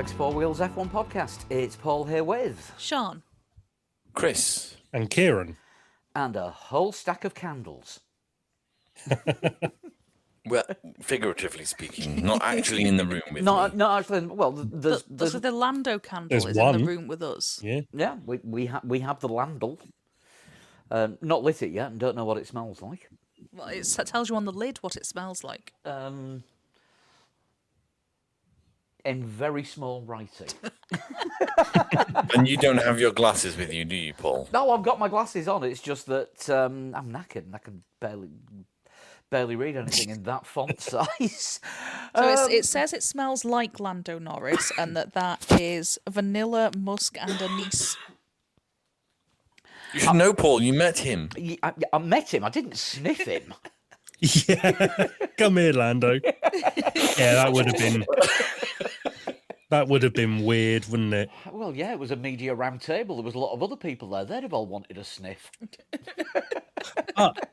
Alex Four Wheels F1 podcast. It's Paul here with Sean, Chris, and Kieran, and a whole stack of candles. Well, figuratively speaking, not actually in the room with me. Not actually. Well, there's the Lando candle is one. in the room with us. Yeah. we have the Landel. Not lit it yet, and don't know what it smells like. Well, it tells you on the lid what it smells like. In very small writing. And you don't have your glasses with you, do you, Paul? No, I've got my glasses on. It's just that I'm knackered and I can barely read anything in that font size. So it says it smells like Lando Norris, and that is vanilla, musk, and anise. You should know, Paul. You met him. I met him. I didn't sniff him. Yeah. Come here, Lando. Yeah, that would have been weird, wouldn't it? Well, yeah, it was a media round table. There was a lot of other people there. They'd have all wanted a sniff.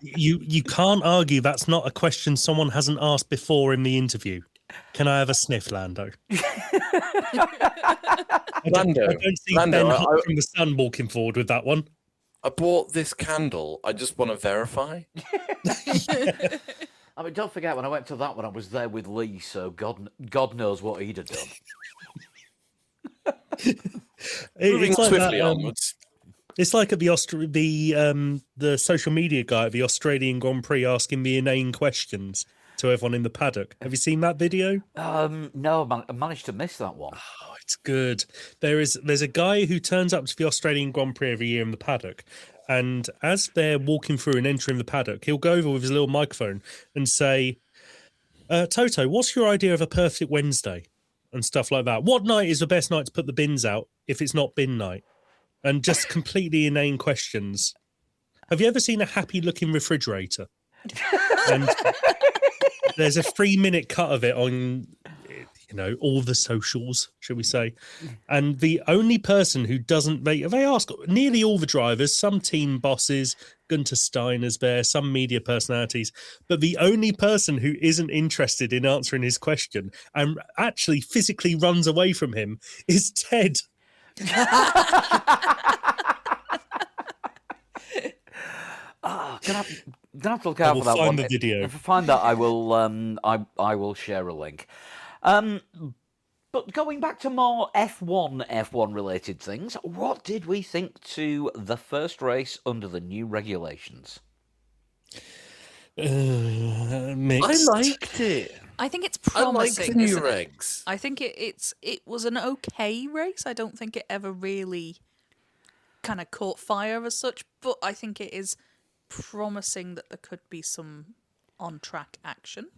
You can't argue that's not a question someone hasn't asked before in the interview. Can I have a sniff, Lando? I don't see Ben Hunt from the Sun walking forward with that one. I bought this candle. I just want to verify. I mean, don't forget, when I went to that one, I was there with Lee, so God knows what he'd have done. Moving It's like swiftly that, onwards. It's like at the social media guy at the Australian Grand Prix asking the inane questions to everyone in the paddock. Have you seen that video? No, I managed to miss that one. Oh, it's good. There's a guy who turns up to the Australian Grand Prix every year in the paddock, and as they're walking through and entering the paddock, he'll go over with his little microphone and say, Toto, what's your idea of a perfect Wednesday? And stuff like that. What night is the best night to put the bins out if it's not bin night? And just completely inane questions. Have you ever seen a happy-looking refrigerator? And there's a 3-minute cut of it on, all the socials, shall we say. And the only person who doesn't they ask nearly all the drivers, some team bosses, Gunter Steiner's there, some media personalities, but the only person who isn't interested in answering his question and actually physically runs away from him is Ted. Gonna have to look out for that one. Find the video. If I find that, I will. I will share a link. But going back to more F1 related things, what did we think to the first race under the new regulations? Mixed. I liked it. I think it's I like promising. the new isn't it? regs. I think it was an okay race. I don't think it ever really kind of caught fire as such, but I think it is promising that there could be some on-track action.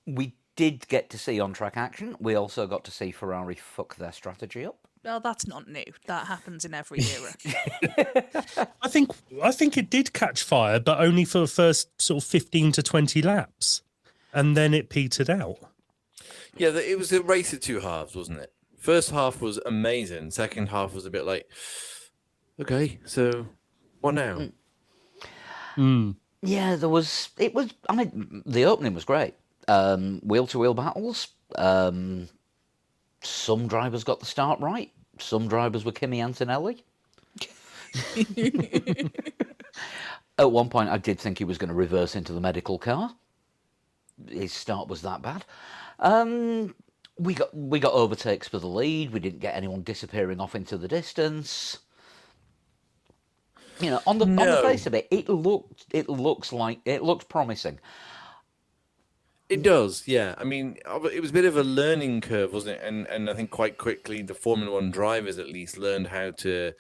We did get to see on-track action. We also got to see Ferrari fuck their strategy up. Well, that's not new. That happens in every era. I think it did catch fire, but only for the first sort of 15 to 20 laps. And then it petered out. Yeah, it was a race of two halves, wasn't it? First half was amazing. Second half was a bit like, okay, so what now? Yeah, I mean, the opening was great. Wheel-to-wheel battles. Some drivers got the start right. Some drivers were Kimi Antonelli. At one point, I did think he was going to reverse into the medical car. His start was that bad. We got overtakes for the lead. We didn't get anyone disappearing off into the distance. On the face of it, it looks promising. It does, yeah. I mean, it was a bit of a learning curve, wasn't it? And I think quite quickly the Formula One drivers at least learned how to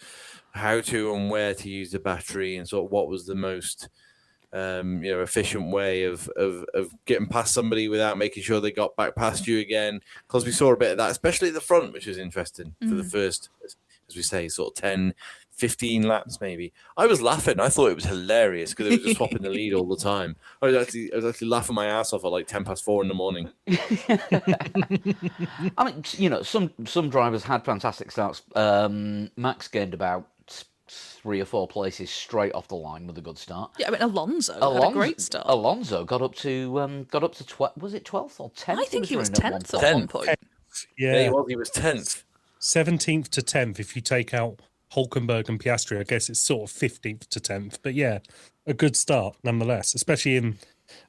and where to use the battery and sort of what was the most efficient way of getting past somebody without making sure they got back past you again. Because we saw a bit of that, especially at the front, which was interesting for the first, as we say, sort of 10, 15 laps maybe. I was laughing. I thought it was hilarious because they were just swapping the lead all the time. I was actually laughing my ass off at like 4:10 in the morning. I mean, some drivers had fantastic starts. Max gained about 3 or 4 places straight off the line with a good start. Yeah, I mean Alonso had a great start. Alonso got up to 12th. Was it 12th or 10th? I think he was 10th at one point. Yeah, Yeah, he was 10th. 17th to 10th. If you take out Hulkenberg and Piastri, I guess it's sort of 15th to 10th. But yeah, a good start nonetheless, especially in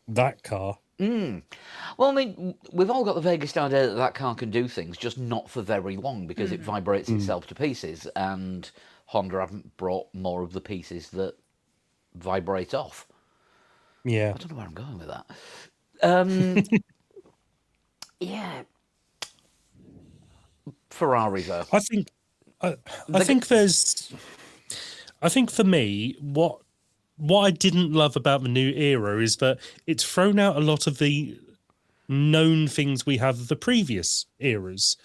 that car. Well, I mean, we've all got the vaguest idea that that car can do things, just not for very long because it vibrates itself to pieces, and Honda haven't brought more of the pieces that vibrate off. Yeah. I don't know where I'm going with that. Yeah. Ferrari, though. I think I think for me, what I didn't love about the new era is that it's thrown out a lot of the known things we have of the previous eras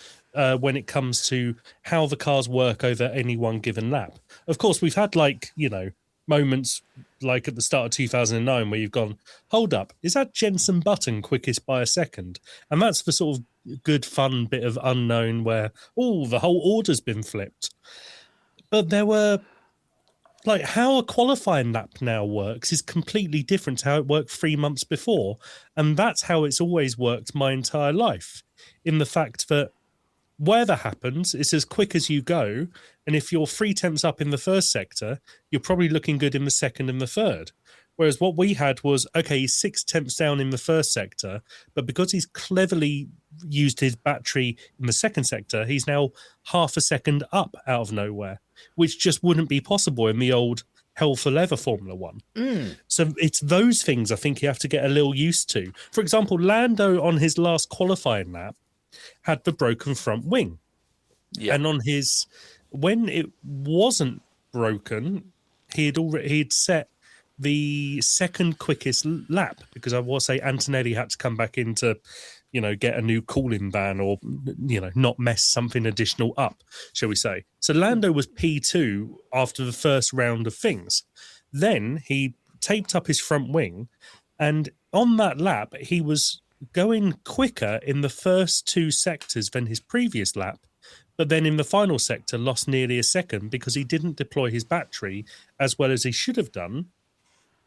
when it comes to how the cars work over any one given lap. Of course, we've had moments like at the start of 2009 where you've gone, hold up, is that Jensen Button quickest by a second? And that's the sort of good fun bit of unknown where, the whole order's been flipped. But there were how a qualifying lap now works is completely different to how it worked 3 months before. And that's how it's always worked my entire life, in the fact that whatever happens, it's as quick as you go. And if you're 3/10 up in the first sector, you're probably looking good in the second and the third. Whereas what we had was, okay, he's 6/10 down in the first sector, but because he's cleverly used his battery in the second sector, he's now half a second up out of nowhere, which just wouldn't be possible in the old hell for leather Formula One. So it's those things I think you have to get a little used to. For example, Lando on his last qualifying lap had the broken front wing. Yeah. And when it wasn't broken, he'd set the second quickest lap, because I will say Antonelli had to come back in to, get a new cooling ban or, not mess something additional up, shall we say. So Lando was P2 after the first round of things. Then he taped up his front wing, and on that lap, he was going quicker in the first two sectors than his previous lap, but then in the final sector lost nearly a second because he didn't deploy his battery as well as he should have done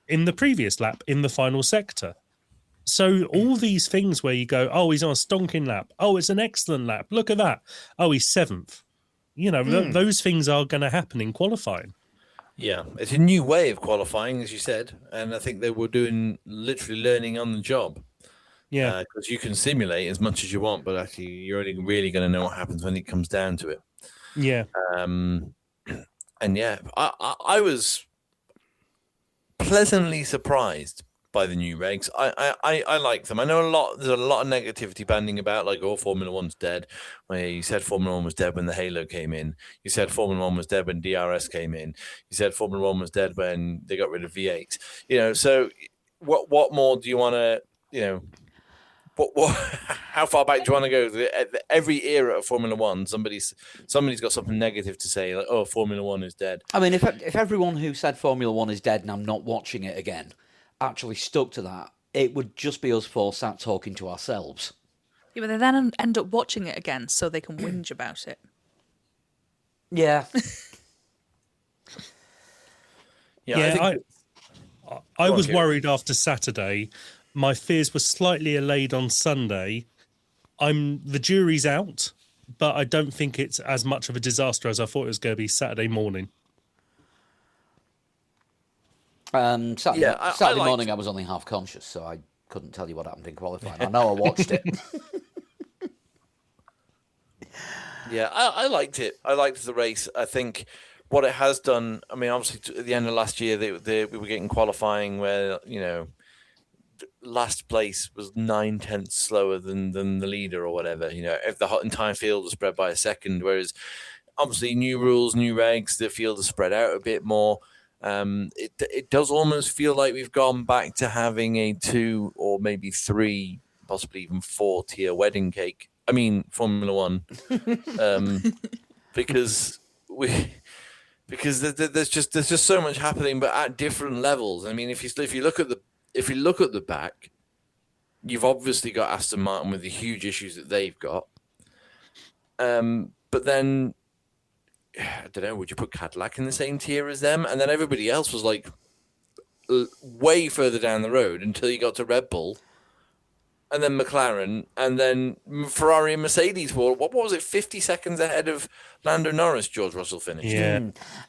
in the previous lap in the final sector. So all these things where you go, he's on a stonking lap. It's an excellent lap. Look at that. He's 7th. Those things are going to happen in qualifying. Yeah, it's a new way of qualifying, as you said. And I think they were doing literally learning on the job. Yeah. Because you can simulate as much as you want, but actually you're only really going to know what happens when it comes down to it. Yeah. And yeah, I was pleasantly surprised by the new regs. I like them. I know there's a lot of negativity banding about Formula One's dead. Where you said Formula One was dead when the Halo came in. You said Formula One was dead when DRS came in. You said Formula One was dead when they got rid of V8. So what more do you want to, what how far back do you want to go? Every era of Formula One, somebody's got something negative to say, Formula One is dead. I mean, if everyone who said Formula One is dead and I'm not watching it again actually stuck to that, it would just be us four sat talking to ourselves. Yeah, but they then end up watching it again so they can whinge about it. Yeah. I was worried after Saturday. My fears were slightly allayed on Sunday. The jury's out, but I don't think it's as much of a disaster as I thought it was going to be Saturday morning. Saturday morning I was only half conscious, so I couldn't tell you what happened in qualifying. I know I watched it. Yeah, I liked it. I liked the race. I think what it has done, I mean, obviously at the end of last year, we were getting qualifying where, last place was 9/10 slower than the leader or whatever. If the entire field was spread by a second, whereas obviously new rules, new regs, the field is spread out a bit more. It does almost feel like we've gone back to having a 2 or maybe 3, possibly even 4 tier wedding cake. I mean, Formula One, because there's just so much happening, but at different levels. I mean, if you look at the back, you've obviously got Aston Martin with the huge issues that they've got. But then, I don't know, would you put Cadillac in the same tier as them? And then everybody else was way further down the road until you got to Red Bull. and then McLaren, and then Ferrari and Mercedes were, what was it, 50 seconds ahead of Lando Norris, George Russell finished. Yeah.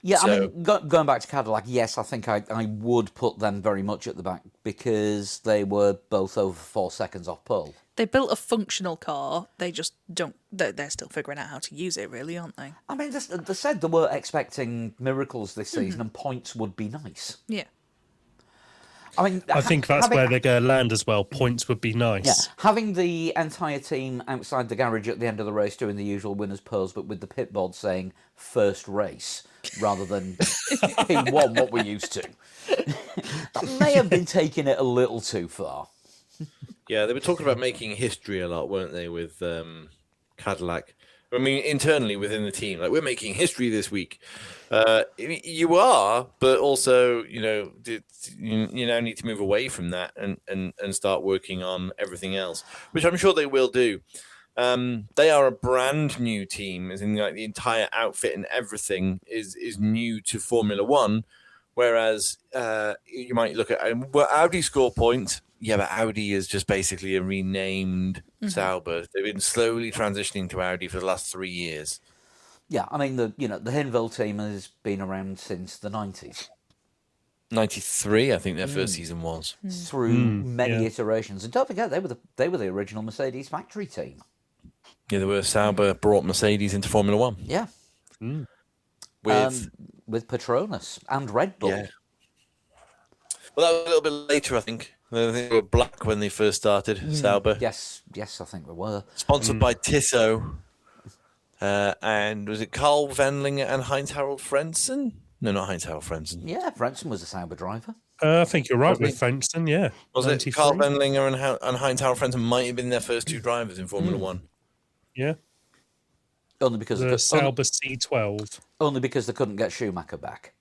Yeah, I So- mean, going back to Cadillac, yes, I think I would put them very much at the back because they were both over 4 seconds off pole. They built a functional car. They just don't. They're still figuring out how to use it, really, aren't they? I mean, they said they were expecting miracles this season and points would be nice. Yeah. I mean, I think that's where they're going to land as well. Points would be nice. Yeah, having the entire team outside the garage at the end of the race doing the usual winner's pose, but with the pit board saying first race rather than P1, what we used to. That may have been taking it a little too far. Yeah, they were talking about making history a lot, weren't they, with Cadillac? I mean, internally within the team, like, we're making history this week. You are, but also, you now need to move away from that and start working on everything else, which I'm sure they will do. They are a brand new team, as in like the entire outfit and everything is new to Formula One. Whereas you might look at Audi score points. Yeah, but Audi is just basically a renamed Sauber. They've been slowly transitioning to Audi for the last 3 years. Yeah, I mean, the Hinwil team has been around since the 90s. 93, I think their first season was. Through many iterations. And don't forget, they were the original Mercedes factory team. Yeah, they were. Sauber brought Mercedes into Formula One. Yeah. With Petronas and Red Bull. Yeah. Well, that was a little bit later, I think. I think they were black when they first started, Sauber. Yes, I think they were. Sponsored by Tissot. And was it Carl Wendlinger and Heinz-Harald Frentzen? No, not Heinz-Harald Frentzen. Yeah, Frentzen was a Sauber driver. I think you're right with Frentzen, yeah. Was it 93? Carl Wendlinger and Heinz-Harald Frentzen might have been their first two drivers in Formula One? Yeah. Only because The Sauber C12. only because they couldn't get Schumacher back.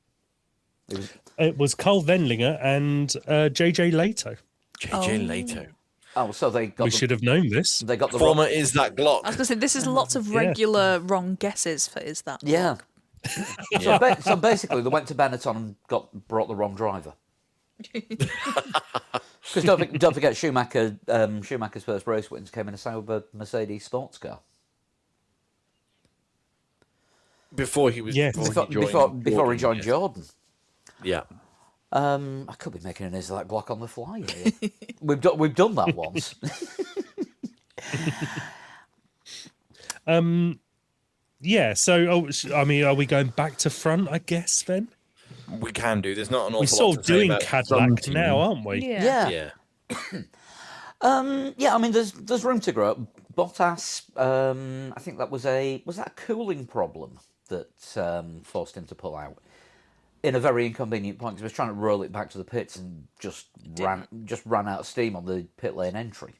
It was Carl Wendlinger and JJ Leto. JJ Leto. Oh, so they got We should have known this. they got the Former Is That Glock. I was going to say, this is lots of regular wrong guesses for Is That yeah. Block? So basically, they went to Benetton and brought the wrong driver. Because don't forget, Schumacher's first race wins came in a Sauber Mercedes sports car. Before he was Yes. Before he joined Jordan. Yeah. I could be making an Is That Glock on the fly here. We've done that once. Yeah, so, I mean, are we going back to front, I guess, then? We can do. There's not an awful We're lot sort to of say doing about Cadillac some now, team. aren't we? Yeah. Yeah. Yeah, I mean, there's room to grow. Bottas, I think was that a cooling problem that forced him to pull out in a very inconvenient point because he was trying to roll it back to the pits and just ran out of steam on the pit lane entry.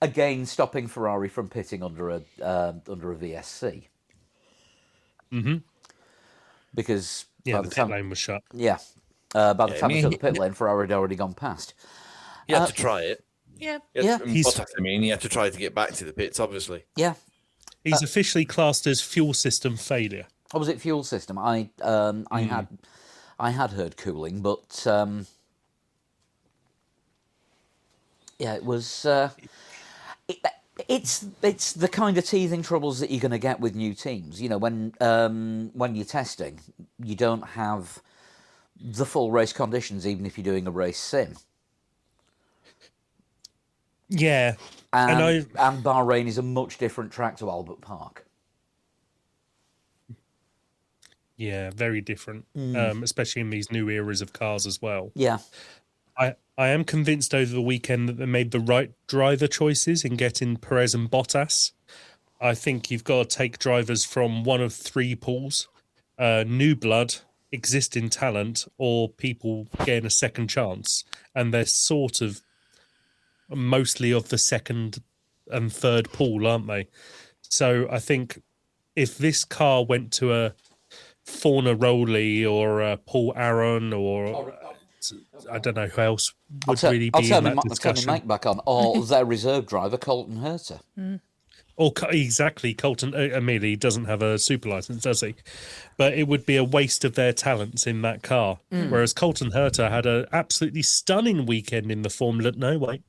Again, stopping Ferrari from pitting under a VSC. Mm-hmm. Because Yeah, by the the pit time, lane was shut. by the time I he mean, took the pit lane, Ferrari had already gone past. He had to try it. Yeah. Yeah. Bottas, he had to try to get back to the pits, obviously. Yeah. He's officially classed as fuel system failure. Or was it fuel system? I had heard cooling, but yeah, it was. It's the kind of teething troubles that you're going to get with new teams. You know, when you're testing, you don't have the full race conditions, even if you're doing a race sim. Yeah. And Bahrain is a much different track to Albert Park. Yeah, very different, especially in these new eras of cars as well. Yeah. I am convinced over the weekend that they made the right driver choices in getting Perez and Bottas. I think you've got to take drivers from one of three pools, new blood, existing talent, or people getting a second chance. And they're sort of mostly of the second and third pool, aren't they? So I think if this car went to a Fornaroli or a Paul Aron or I don't know who else would really be in that I'll turn discussion. my mic back on. Or their reserve driver, Colton Herta. Or exactly, Colton. I mean, he doesn't have a super license, does he? But it would be a waste of their talents in that car. Whereas Colton Herta had an absolutely stunning weekend in the Formula. No, wait.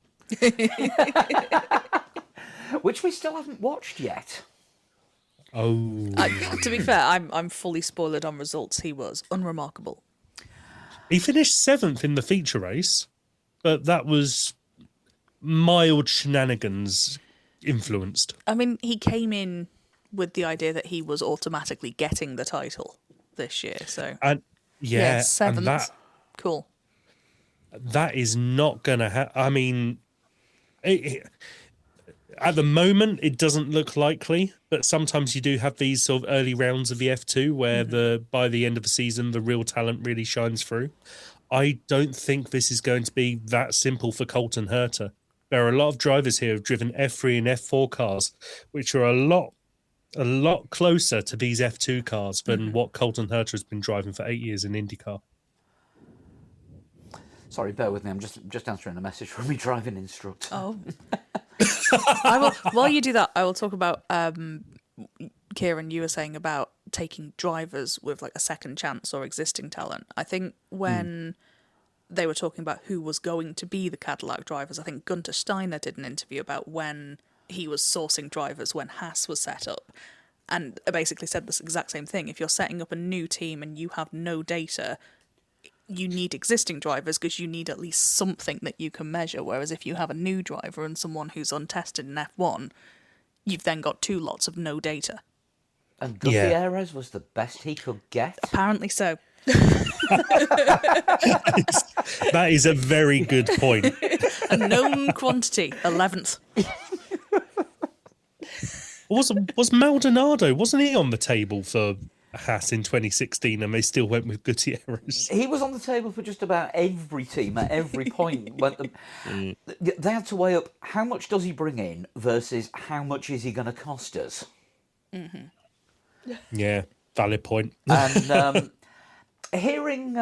which we still haven't watched yet. Oh, To be fair, I'm fully spoiled on results. He was unremarkable. he finished 7th in the feature race, but that was mild shenanigans influenced. I mean, he came in with the idea that he was automatically getting the title this year. So And yeah, and 7th. Cool. that is not going to happen. I mean, at the moment, it doesn't look likely, but sometimes you do have these sort of early rounds of the F2 where by the end of the season, the real talent really shines through. I don't think this is going to be that simple for Colton Herta. There are a lot of drivers here who've driven F3 and F4 cars, which are a lot closer to these F2 cars than what Colton Herta has been driving for 8 years in IndyCar. Sorry, bear with me. I'm just answering a message from my driving instructor. Oh. I will. While you do that, I will talk about Kieran. You were saying about taking drivers with like a second chance or existing talent. I think when they were talking about who was going to be the Cadillac drivers, I think Gunter Steiner did an interview about when he was sourcing drivers when Haas was set up, and basically said this exact same thing. If you're setting up a new team and you have no data, you need existing drivers because you need at least something that you can measure. Whereas if you have a new driver and someone who's untested in F1, you've then got 2 lots of no data. And Gutierrez was the best he could get. Apparently so. That is a very good point. A known quantity, 11th. Was Maldonado, wasn't he on the table for Haas in 2016 and they still went with Gutierrez? He was on the table for just about every team at every point. They had to weigh up how much does he bring in versus how much is he going to cost us. Yeah, valid point. And hearing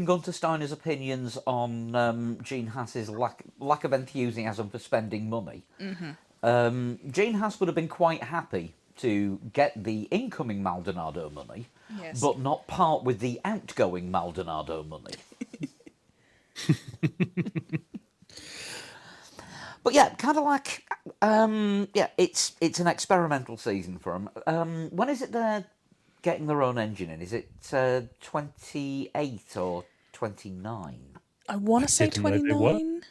Gunter Steiner's opinions on Gene Haas's lack of enthusiasm for spending money, Gene Haas would have been quite happy to get the incoming Maldonado money, but not part with the outgoing Maldonado money. But yeah, Cadillac, it's an experimental season for them. When is it they're getting their own engine in? Is it 28 or 29? I want to say didn't know they 29.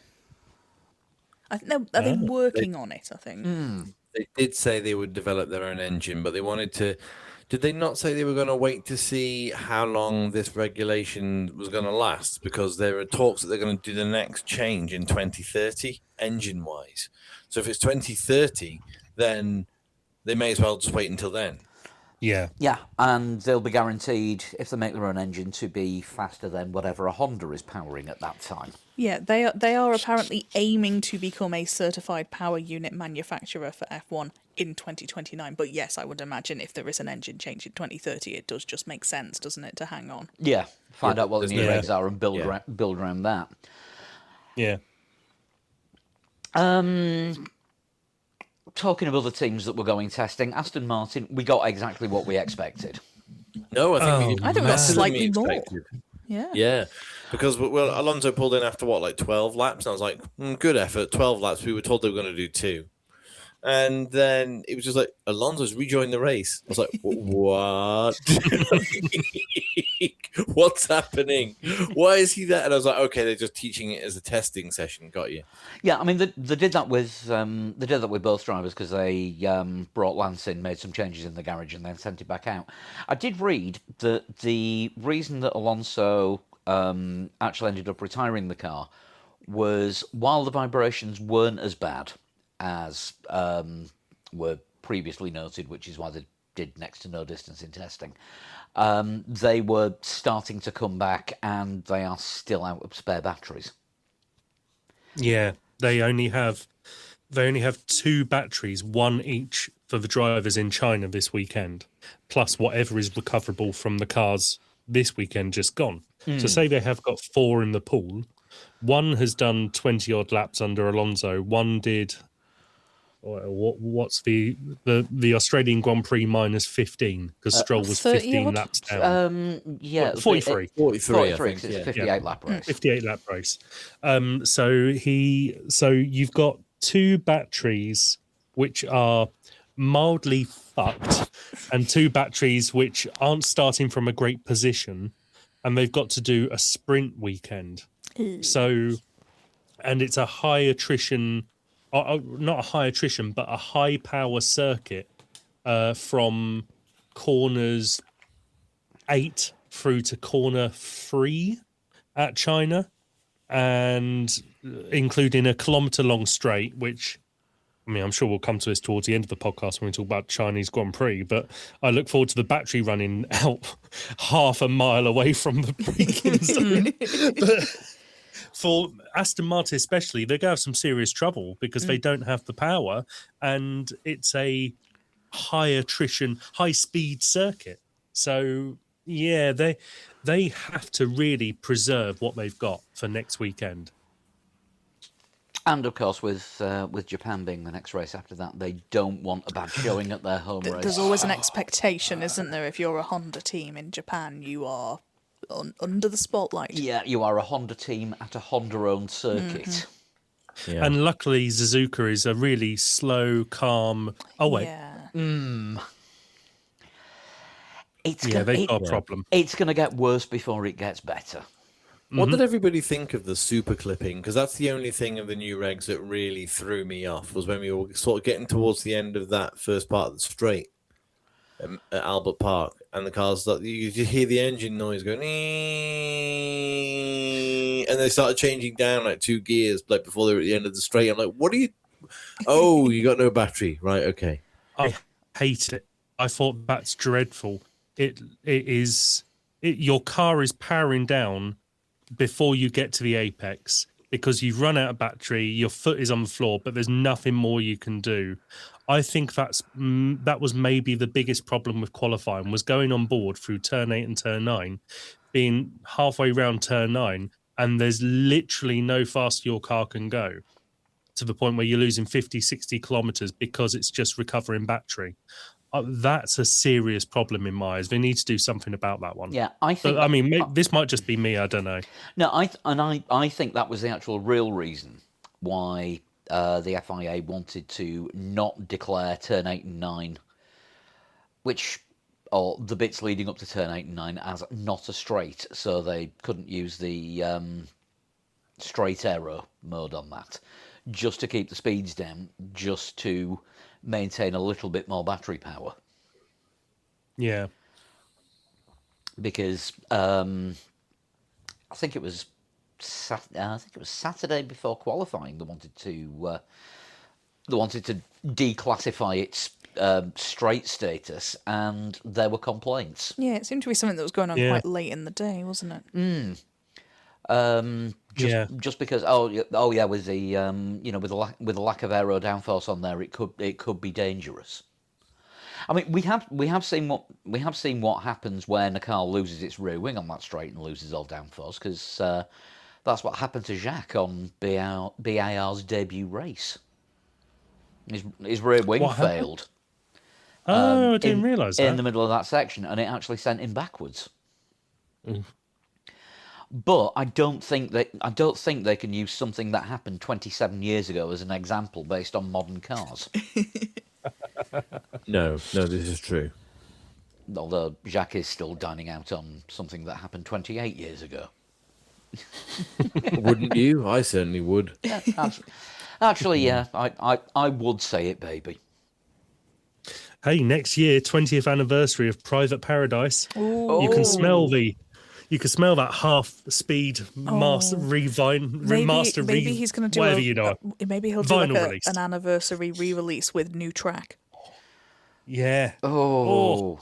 Are they working on it, I think? They did say they would develop their own engine, but they wanted to. Did they not say they were going to wait to see how long this regulation was going to last? Because there are talks that they're going to do the next change in 2030, engine-wise. So if it's 2030, then they may as well just wait until then. Yeah. Yeah, and they'll be guaranteed, if they make their own engine, to be faster than whatever a Honda is powering at that time. Yeah, they are apparently aiming to become a certified power unit manufacturer for F1 in 2029. But yes, I would imagine if there is an engine change in 2030, it does just make sense, doesn't it, to hang on? Yeah, find out what the new regs are and build around that. Yeah. Talking of other teams that were going testing, Aston Martin, we got exactly what we expected. No, I think we did I think we got better than we slightly more. expected. Yeah. Yeah, because Alonso pulled in after like 12 laps, and I was like, good effort, 12 laps. We were told they were going to do 2. And then it was just like, Alonso's rejoined the race. I was like, what? What's happening? Why is he there? And I was like, okay, they're just teaching it as a testing session. Got you. Yeah, I mean, they did that with both drivers because they brought Lance in, made some changes in the garage, and then sent it back out. I did read that the reason that Alonso actually ended up retiring the car was while the vibrations weren't as bad as were previously noted, which is why they did next to no distance in testing. They were starting to come back, and they are still out of spare batteries. Yeah, they only have 2 batteries, one each for the drivers in China this weekend, plus whatever is recoverable from the cars this weekend just gone. So say they have got 4 in the pool. One has done 20 odd laps under Alonso. One did what's the Australian Grand Prix minus 15 because Stroll was 30 15 odd? laps down. Yeah, 43. 43, I 43 think. because it's a Yeah. 58 lap race. 58 lap race. So you've got two batteries which are mildly fucked and two batteries which aren't starting from a great position, and they've got to do a sprint weekend. So, and it's a high attrition, not a high attrition, but a high power circuit from corners 8 through to corner 3 at China, and including a kilometre-long straight, which, I mean, I'm sure we'll come to this towards the end of the podcast when we talk about Chinese Grand Prix, but I look forward to the battery running out half a mile away from the braking zone. But for Aston Martin especially, they're going to have some serious trouble because they don't have the power, and it's a high attrition, high-speed circuit. So, yeah, they have to really preserve what they've got for next weekend. And of course, with Japan being the next race after that, they don't want a bad showing at their home race. There's always an expectation, isn't there? If you're a Honda team in Japan, you are under the spotlight. Yeah, you are a Honda team at a Honda-owned circuit. Mm-hmm. Yeah. And luckily, Suzuka is a really slow, calm. Oh wait, Yeah. they've got a problem. It's going to get worse before it gets better. What did everybody think of the super clipping? Because that's the only thing of the new regs that really threw me off, was when we were sort of getting towards the end of that first part of the straight at Albert Park, and the cars start, you hear the engine noise going, and they started changing down like 2 gears like before they were at the end of the straight. I'm like, what are you? Oh, you got no battery, right? Okay. I hate it. I thought that's dreadful. Your car is powering down before you get to the apex because you've run out of battery, your foot is on the floor, but there's nothing more you can do. I think that was maybe the biggest problem with qualifying, was going on board through turn 8 and turn 9, being halfway round turn 9, and there's literally no faster your car can go, to the point where you're losing 50, 60 kilometers because it's just recovering battery. That's a serious problem in my eyes. They need to do something about that one. Yeah, I think. But, I mean, this might just be me. I don't know. No, I think that was the actual real reason why the FIA wanted to not declare turn 8 and 9, or the bits leading up to turn 8 and 9, as not a straight, so they couldn't use the straight aero mode on that, just to keep the speeds down, just to maintain a little bit more battery power. Yeah. Because I think it was Saturday before qualifying they wanted to declassify its straight status, and there were complaints. Yeah, it seemed to be something that was going on quite late in the day, wasn't it? Just because with the with the lack of aero downforce on there, it could be dangerous. I mean, we have seen what happens when a car loses its rear wing on that straight and loses all downforce, because that's what happened to Jacques on BAR's debut race. His rear wing failed. Oh, I didn't realise that. In the middle of that section, and it actually sent him backwards. But I don't think they can use something that happened 27 years ago as an example based on modern cars. No, this is true. Although Jacques is still dining out on something that happened 28 years ago. Wouldn't you? I certainly would. Yeah, actually, yeah, I would say it, baby. Hey, next year, 20th anniversary of Private Paradise. Ooh. You can smell that half-speed master remaster. Maybe he's going to do whatever maybe he'll do release. an anniversary re-release with new track. Yeah. Oh.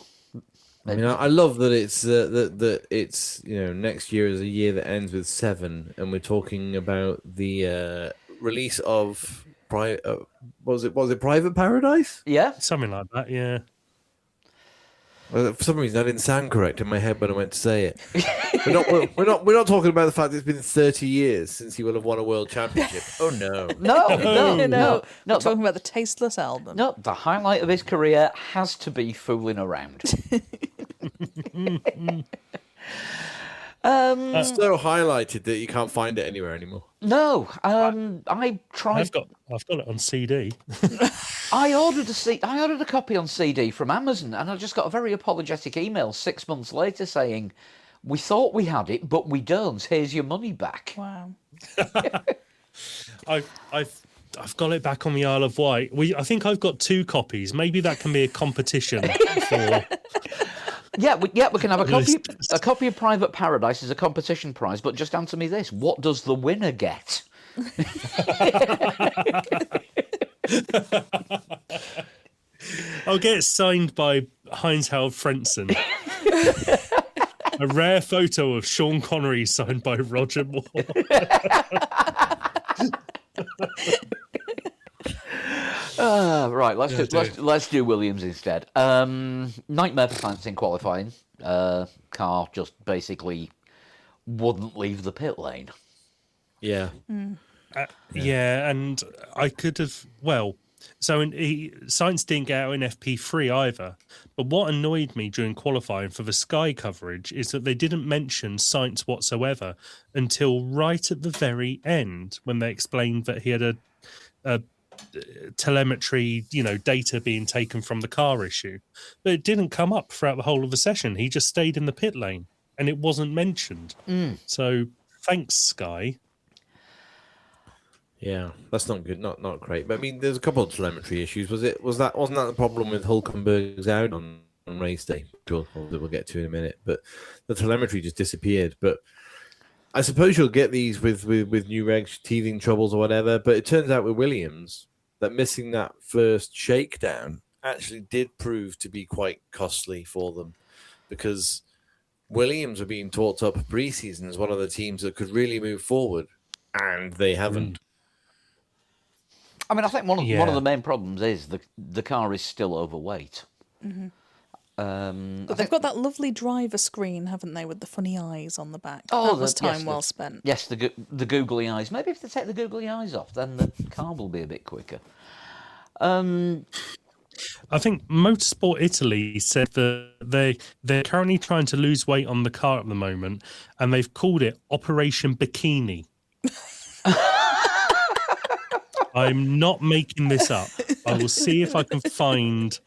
I mean, I love that it's that it's next year is a year that ends with 7, and we're talking about the release of was it Private Paradise? Yeah, Something like that, yeah. Well, for some reason, I didn't sound correct in my head when I went to say it. We're not talking about the fact that it's been 30 years since he will have won a world championship. Oh no. No, No, we're talking about the tasteless album. No, the highlight of his career has to be fooling around. It's so highlighted that you can't find it anywhere anymore. No, I tried. I've got it on CD. I ordered a copy on CD from Amazon, and I just got a very apologetic email 6 months later saying, "We thought we had it, but we don't. Here's your money back." Wow. I've got it back on the Isle of Wight. I think I've got 2 copies. Maybe that can be a competition for. Yeah, we can have a copy. A copy of Private Paradise is a competition prize, but just answer me this: what does the winner get? I'll get it signed by Heinz-Harald Frentzen. A rare photo of Sean Connery signed by Roger Moore. Right, let's do Williams instead. Nightmare for fans in qualifying. Car just basically wouldn't leave the pit lane. Yeah. Yeah, and I could have. Well, so Sainz didn't get out in FP3 either. But what annoyed me during qualifying for the Sky coverage is that they didn't mention Sainz whatsoever until right at the very end when they explained that he had a telemetry, data being taken from the car issue. But it didn't come up throughout the whole of the session. He just stayed in the pit lane and it wasn't mentioned. So thanks, Sky. Yeah, that's not good, not great. But I mean, there's a couple of telemetry issues. Wasn't that the problem with Hulkenberg's out on race day? That we'll get to in a minute. But the telemetry just disappeared. But I suppose you'll get these with new regs, teething troubles or whatever. But it turns out with Williams that missing that first shakedown actually did prove to be quite costly for them, because Williams were being talked up pre-season as one of the teams that could really move forward, and they haven't. I mean, I think one of the main problems is the car is still overweight. Mm-hmm. But they've got that lovely driver screen, haven't they, with the funny eyes on the back? Oh, that was time well spent. Yes, the googly eyes. Maybe if they take the googly eyes off, then the car will be a bit quicker. I think Motorsport Italy said that they're currently trying to lose weight on the car at the moment, and they've called it Operation Bikini. I'm not making this up. I will see if I can find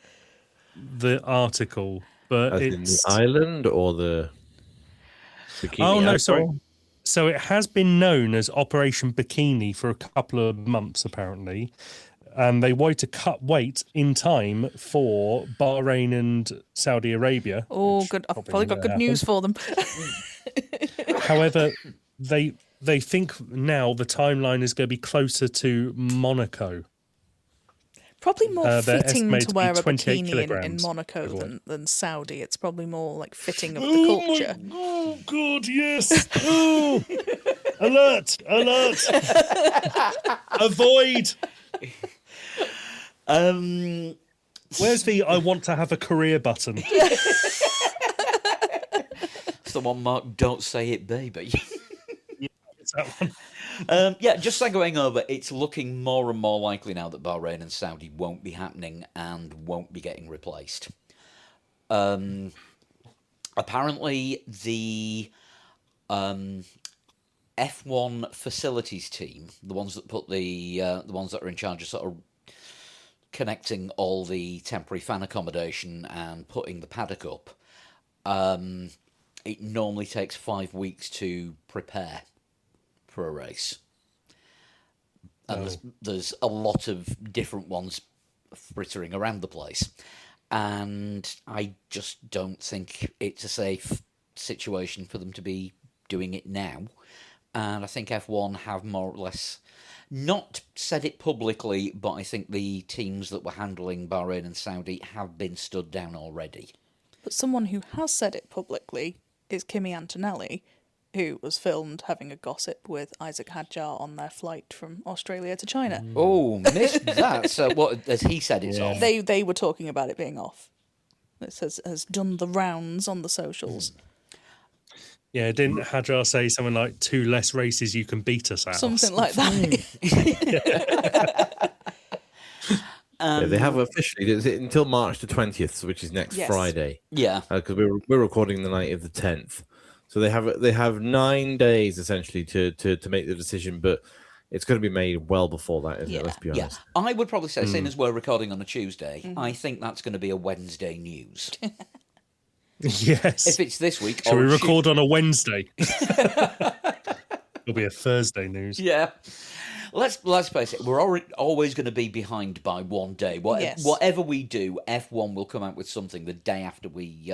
the article, but As it's in the island or the bikini. Oh no, atoll? sorry. So it has been known as Operation Bikini for a couple of months, apparently. And they wanted to cut weight in time for Bahrain and Saudi Arabia. Oh, good. I've probably got good news for them. However, they think now the timeline is going to be closer to Monaco. Probably more they're fitting estimated to to be wear a 28 bikini in kilograms Monaco than Saudi. It's probably more like fitting of the culture. Oh, God, yes. Oh. Alert, alert. Avoid. Where's the I want to have a career button? It's the one marked "Don't say it, baby." It's that one. Just segueing over, it's looking more and more likely now that Bahrain and Saudi won't be happening and won't be getting replaced. Apparently, the F1 facilities team, the ones that put the ones that are in charge of sort of connecting all the temporary fan accommodation and putting the paddock up, it normally takes 5 weeks to prepare for a race. And there's a lot of different ones frittering around the place. And I just don't think it's a safe situation for them to be doing it now. And I think F1 have more or less not said it publicly, but I think the teams that were handling Bahrain and Saudi have been stood down already. But someone who has said it publicly is Kimi Antonelli, who was filmed having a gossip with Isaac Hadjar on their flight from Australia to China. Oh, missed that. So what has he said it's off? They were talking about it being off. It has done the rounds on the socials. Yeah, didn't Hadjar say something like 2 less races you can beat us at? Something like that. Yeah, they have officially it's until March the 20th, which is next Yes. Friday. Yeah. Because we're recording the night of the 10th, so they have 9 days essentially to make the decision, but it's going to be made well before that, isn't it? Let's be Yeah. honest. I would probably say, seeing as we're recording on a Tuesday, I think that's going to be a Wednesday news. Yes. If it's this week, Shall we or record on a Wednesday? It'll be a Thursday news. Yeah. Let's face it, we're always going to be behind by one day. Yes. Whatever we do, F1 will come out with something the day after we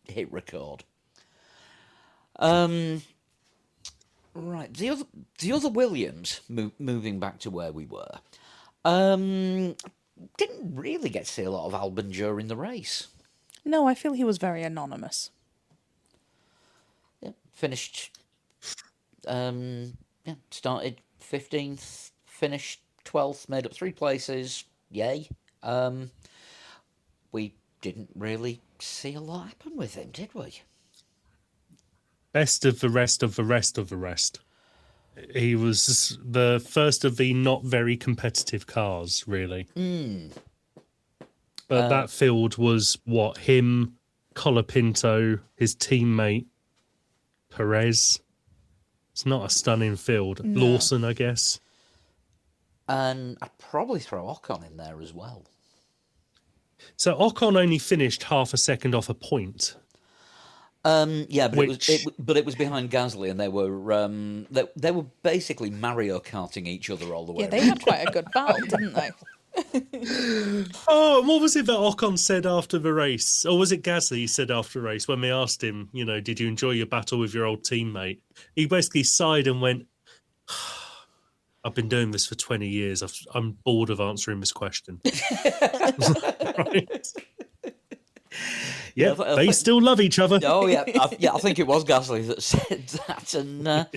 hit record. Right. The other Williams, moving back to where we were, didn't really get to see a lot of Albon during the race. No, I feel he was very anonymous. Yeah, finished. Started 15th, finished 12th, made up 3 places. Yay. We didn't really see a lot happen with him, did we? Best of the rest of the rest of the rest. He was the first of the not very competitive cars, really. But that field was him, Colapinto, his teammate, Perez. It's not a stunning field. No. Lawson, I guess. And I'd probably throw Ocon in there as well. So Ocon only finished half a second off a point. Yeah, but Which- it was behind Gasly, and they were basically Mario Karting each other all the way. Yeah, they around. had quite a good battle, didn't they? Oh, and what was it that Ocon said after the race? Or was it Gasly said after the race when they asked him, did you enjoy your battle with your old teammate? He basically sighed and went, I've been doing this for 20 years. I'm bored of answering this question. Right? Yeah, I they think- still love each other. Oh yeah, I think it was Gasly that said that, and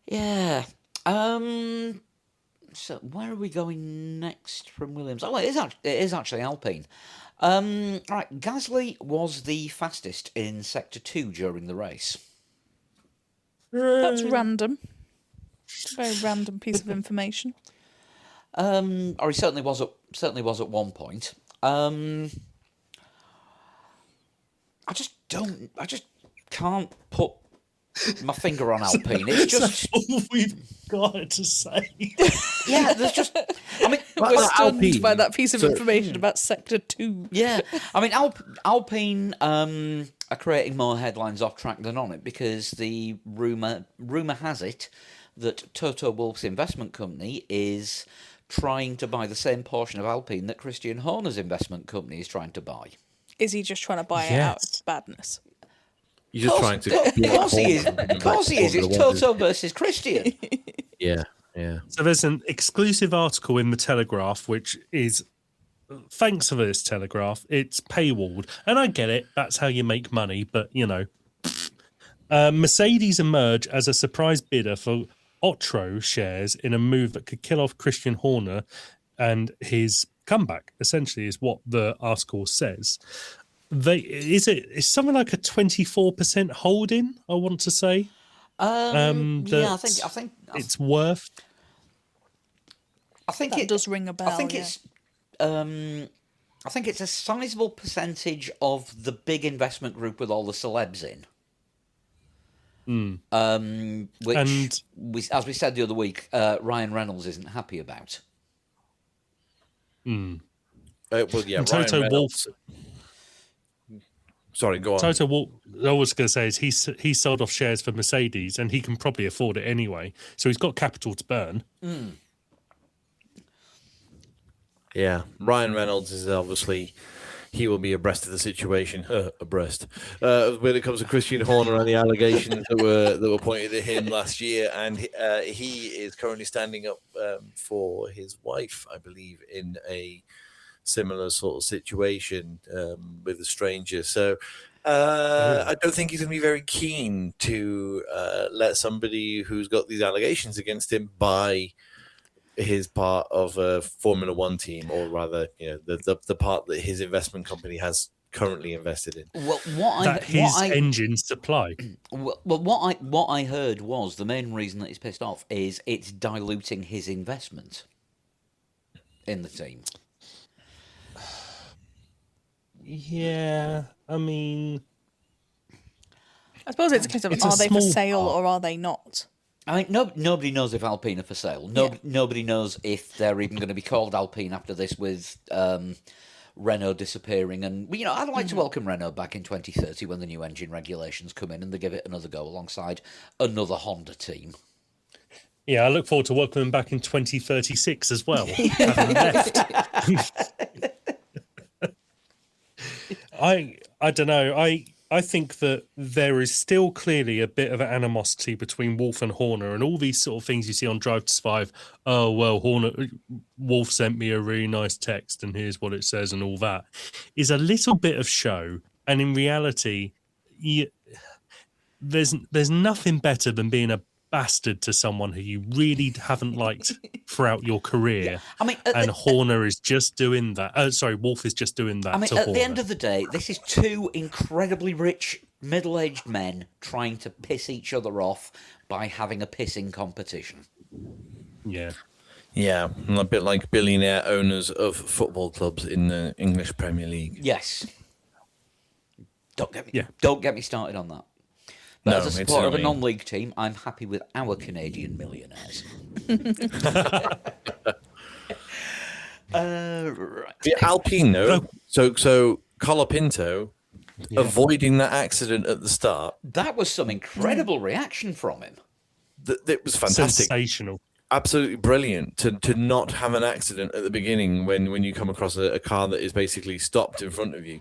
yeah. So where are we going next from Williams? Oh, it is actually Alpine. Right, Gasly was the fastest in Sector 2 during the race. That's random. It's a very random piece of information. Or he certainly was at one point. I just can't put my finger on Alpine. It's just all we've got to say. yeah. There's just I mean We're stunned Alpine. by that piece of information about Sector 2. yeah. I mean Alpine are creating more headlines off track than on it because the rumor has it that Toto Wolff's investment company is trying to buy the same portion of Alpine that Christian Horner's investment company is trying to buy. Is he just trying to buy it out Yes. of badness? You're just trying to. Of course he is. Of course he is. It's Toto versus Christian. Yeah. So there's an exclusive article in the Telegraph, which is, thanks for this Telegraph, it's paywalled. And I get it, that's how you make money, but, Mercedes emerge as a surprise bidder for Otro shares in a move that could kill off Christian Horner and his comeback, essentially, is what the article says. It's something like a 24% holding, I want to say. Yeah, I that think it's worth. I think That it does ring a bell. I think yeah. it's I think it's a sizable percentage of the big investment group with all the celebs in. Which, And- as we said the other week, Ryan Reynolds isn't happy about. Well, yeah. And Ryan Toto Reynolds- Wolff. Sorry, go on. Toto Wolff, I was going to say, is he sold off shares for Mercedes and he can probably afford it anyway. So he's got capital to burn. Yeah, Ryan Reynolds is obviously he will be abreast of the situation. Abreast when it comes to Christian Horner and the allegations that were pointed at him last year, and he is currently standing up for his wife, I believe, in a similar sort of situation with a stranger. So I don't think he's going to be very keen to let somebody who's got these allegations against him buy his part of a Formula One team, or rather, the part that his investment company has currently invested in. Well, that his engines supply. what I heard was the main reason that he's pissed off is it's diluting his investment in the team. Yeah, I mean, I suppose it's a case of, It's a are they for small sale part. or are they not? I mean, nobody knows if Alpine are for sale. Nobody knows if they're even going to be called Alpine after this, with Renault disappearing. And I'd like to welcome Renault back in 2030 when the new engine regulations come in and they give it another go alongside another Honda team. yeah, I look forward to welcoming him back in 2036 as well. Having left. I don't know. I think that there is still clearly a bit of an animosity between Wolf and Horner, and all these sort of things you see on Drive to Survive. Oh well, Wolf sent me a really nice text, and here's what it says, and all that is a little bit of show. And in reality, there's nothing better than being a bastard to someone who you really haven't liked throughout your career. I mean, and Horner is just doing that. Wolf is just doing that. I mean, to at Horner. the end of the day, this is two incredibly rich, middle-aged men trying to piss each other off by having a pissing competition. Yeah. Yeah, a bit like billionaire owners of football clubs in the English Premier League. Yes. Don't get me started on that. But No, as a it's supporter of a annoying. non-league team, I'm happy with our Canadian millionaires. Right. The Alpine, though. So Colapinto avoiding that accident at the start. That was some incredible reaction from him. That was fantastic. Sensational. Absolutely brilliant to not have an accident at the beginning when you come across a car that is basically stopped in front of you.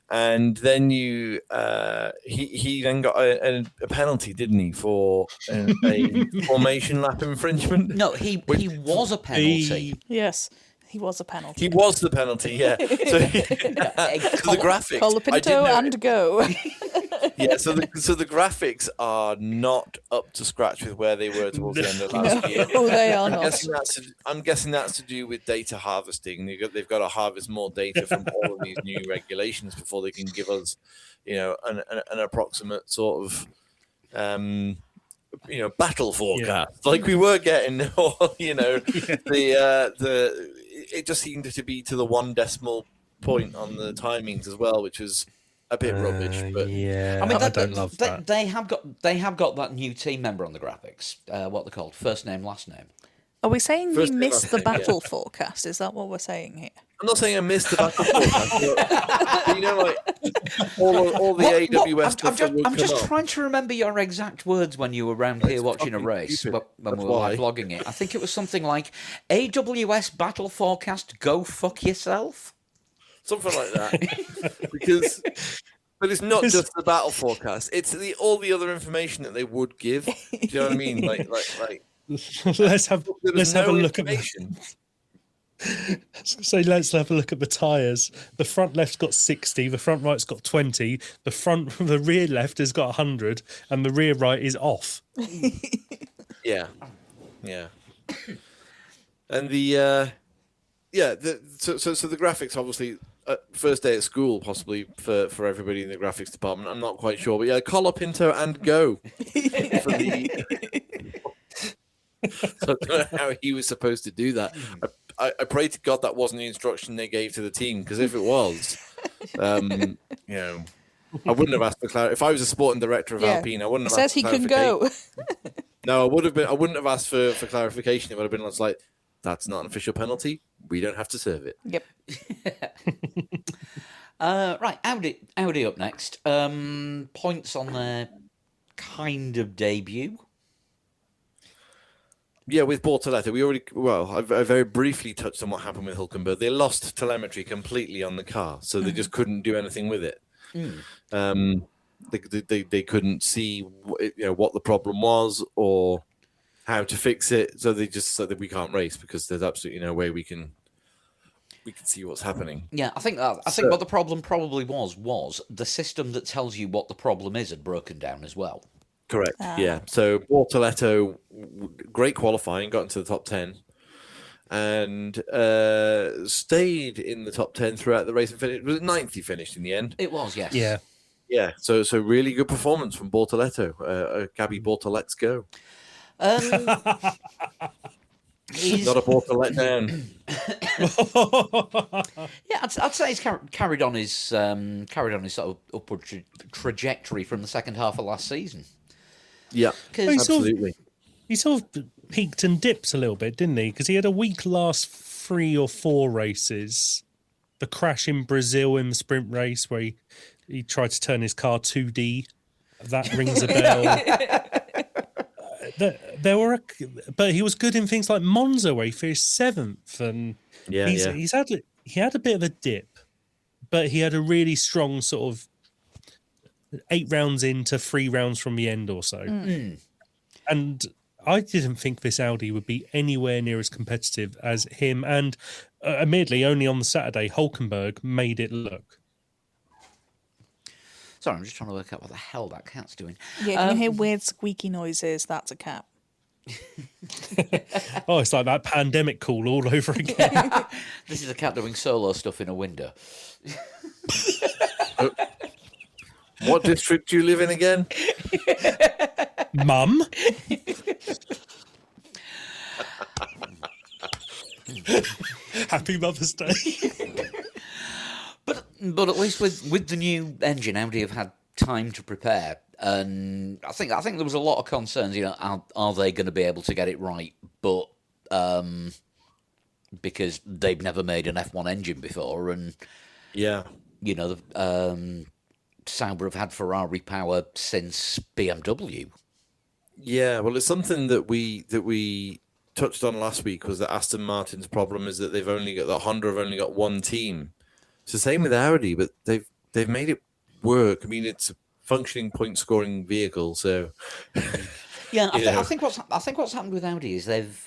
And then he then got a penalty, didn't he, for a formation lap infringement? No, he was a penalty. Yes, he was a penalty. He was the penalty, yeah. So, so the graphics, Colapinto and go. yeah. So the graphics are not up to scratch with where they were towards the end of last year. No, they are not. I'm guessing that's to do with data harvesting. They've got to harvest more data from all of these new regulations before they can give us, an approximate sort of, battle forecast like we were getting. It just seemed to be to the 1 decimal point on the timings as well, which was a bit rubbish. But Yeah, I mean, I don't love that. They have got that new team member on the graphics. What they're called, first name, last name. Are we saying First we thing missed I the think, yeah. battle forecast? Is that what we're saying here? I'm not saying I missed the battle forecast, but, all the AWS stuff that would I'm just come up. trying to remember your exact words when you were around here watching a fucking race stupid. when we That's were live why. vlogging it. I think it was something like AWS battle forecast. Go fuck yourself. Something like that. But it's not just the battle forecast. It's all the other information that they would give. Do you know what I mean? Like let's have there was a no look at information. So let's have a look at the tyres. The front left's got 60, the front right's got 20, the rear left has got 100, and the rear right is off. Yeah. And the graphics, obviously, first day at school, possibly for everybody in the graphics department. I'm not quite sure, but yeah, Colapinto and go. For the... So I don't know how he was supposed to do that. I pray to God that wasn't the instruction they gave to the team, because if it was, I wouldn't have asked for clarity. If I was a sporting director of Alpine, I wouldn't It have says asked he for can clarification. go. No, I wouldn't have asked for clarification. It would have been like, that's not an official penalty. We don't have to serve it. Yep. Right, Audi up next. Points on their kind of debut. Yeah, with Bortoleto, I very briefly touched on what happened with Hülkenberg. They lost telemetry completely on the car, so they just couldn't do anything with it. They couldn't see what the problem was or how to fix it, so they just said that we can't race because there's absolutely no way we can see what's happening. Yeah, I think what the problem probably was the system that tells you what the problem is had broken down as well. Correct. Yeah. So Bortoleto, great qualifying, got into the top 10. and stayed in the top 10 throughout the race and finished. Was it ninth he finished in the end? It was, yes. Yeah. Yeah, so really good performance from Bortoletto. Gabby Borto, let's go. He's, Not a Borto letdown. yeah, I'd say he's carried on his sort of upward trajectory from the second half of last season. Yeah, 'Cause- Well, absolutely. He sort of peaked and dipped a little bit, didn't he? Because he had a weak last 3 or 4 races. The crash in Brazil in the sprint race where he tried to turn his car 2D. That rings a bell. But he was good in things like Monza where he finished 7th, and he had a bit of a dip, but he had a really strong sort of 8 rounds into 3 rounds from the end or so. And I didn't think this Audi would be anywhere near as competitive as him, and admittedly only on the Saturday Hulkenberg made it look. Sorry, I'm just trying to work out what the hell that cat's doing. Yeah, you can hear weird squeaky noises. That's a cat. Oh, it's like that pandemic call all over again. This is a cat doing solo stuff in a window. What district do you live in again? Mum? Happy Mother's Day. But at least with the new engine, Audi have had time to prepare, and I think there was a lot of concerns. You know, are they going to be able to get it right? But because they've never made an F1 engine before, and Yeah. you know, Sauber have had Ferrari power since BMW. Yeah, well, it's something that we touched on last week was that Aston Martin's problem is that Honda have only got one team. It's the same with Audi, but they've made it work. I mean, it's a functioning point scoring vehicle, so Yeah, I think what's happened with Audi is they've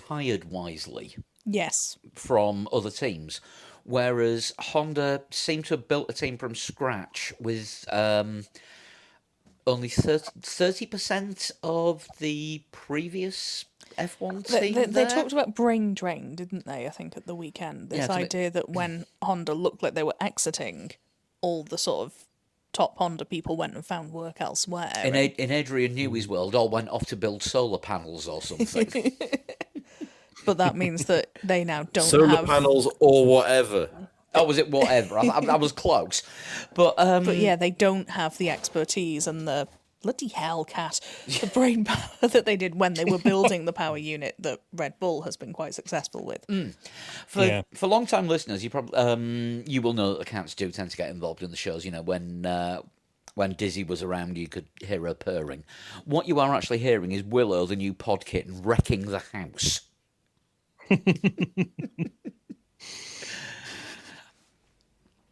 hired wisely Yes. from other teams, whereas Honda seem to have built a team from scratch with only 30% of the previous F1 team. They talked about brain drain, didn't they? I think at the weekend. This Yeah, idea that when Honda looked like they were exiting, all the sort of top Honda people went and found work elsewhere. in Adrian Newey's world, all went off to build solar panels or something. But that means that they now don't solar have panels or whatever. Oh, was it whatever? I was close, but But yeah, they don't have the expertise and the bloody hell, cat, the brain power that they did when they were building the power unit that Red Bull has been quite successful with. For long-time listeners, you probably you will know that the cats do tend to get involved in the shows. You know, when Dizzy was around, you could hear her purring. What you are actually hearing is Willow, the new pod kitten, wrecking the house.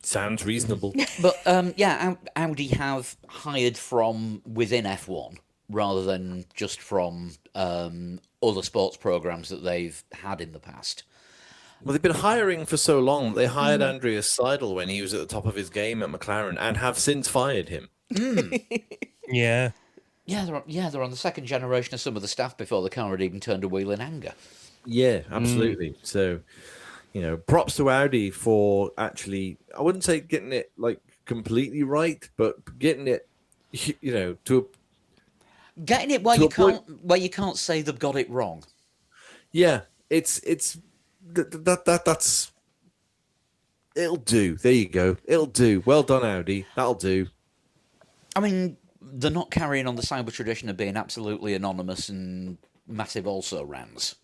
Sounds reasonable. But yeah, Audi have hired from within F1 rather than just from other sports programs that they've had in the past. Well, they've been hiring for so long. They hired Andreas Seidel when he was at the top of his game at McLaren and have since fired him. Yeah. Yeah, they're on the second generation of some of the staff before the car had even turned a wheel in anger. Yeah, absolutely. So, you know, props to Audi for actually, I wouldn't say getting it like completely right, but getting it, you know, Getting it where you can't say they've got it wrong. yeah, it's that's it'll do. There you go. It'll do. Well done, Audi. That'll do. I mean, they're not carrying on the Sauber tradition of being absolutely anonymous and massive also-rans.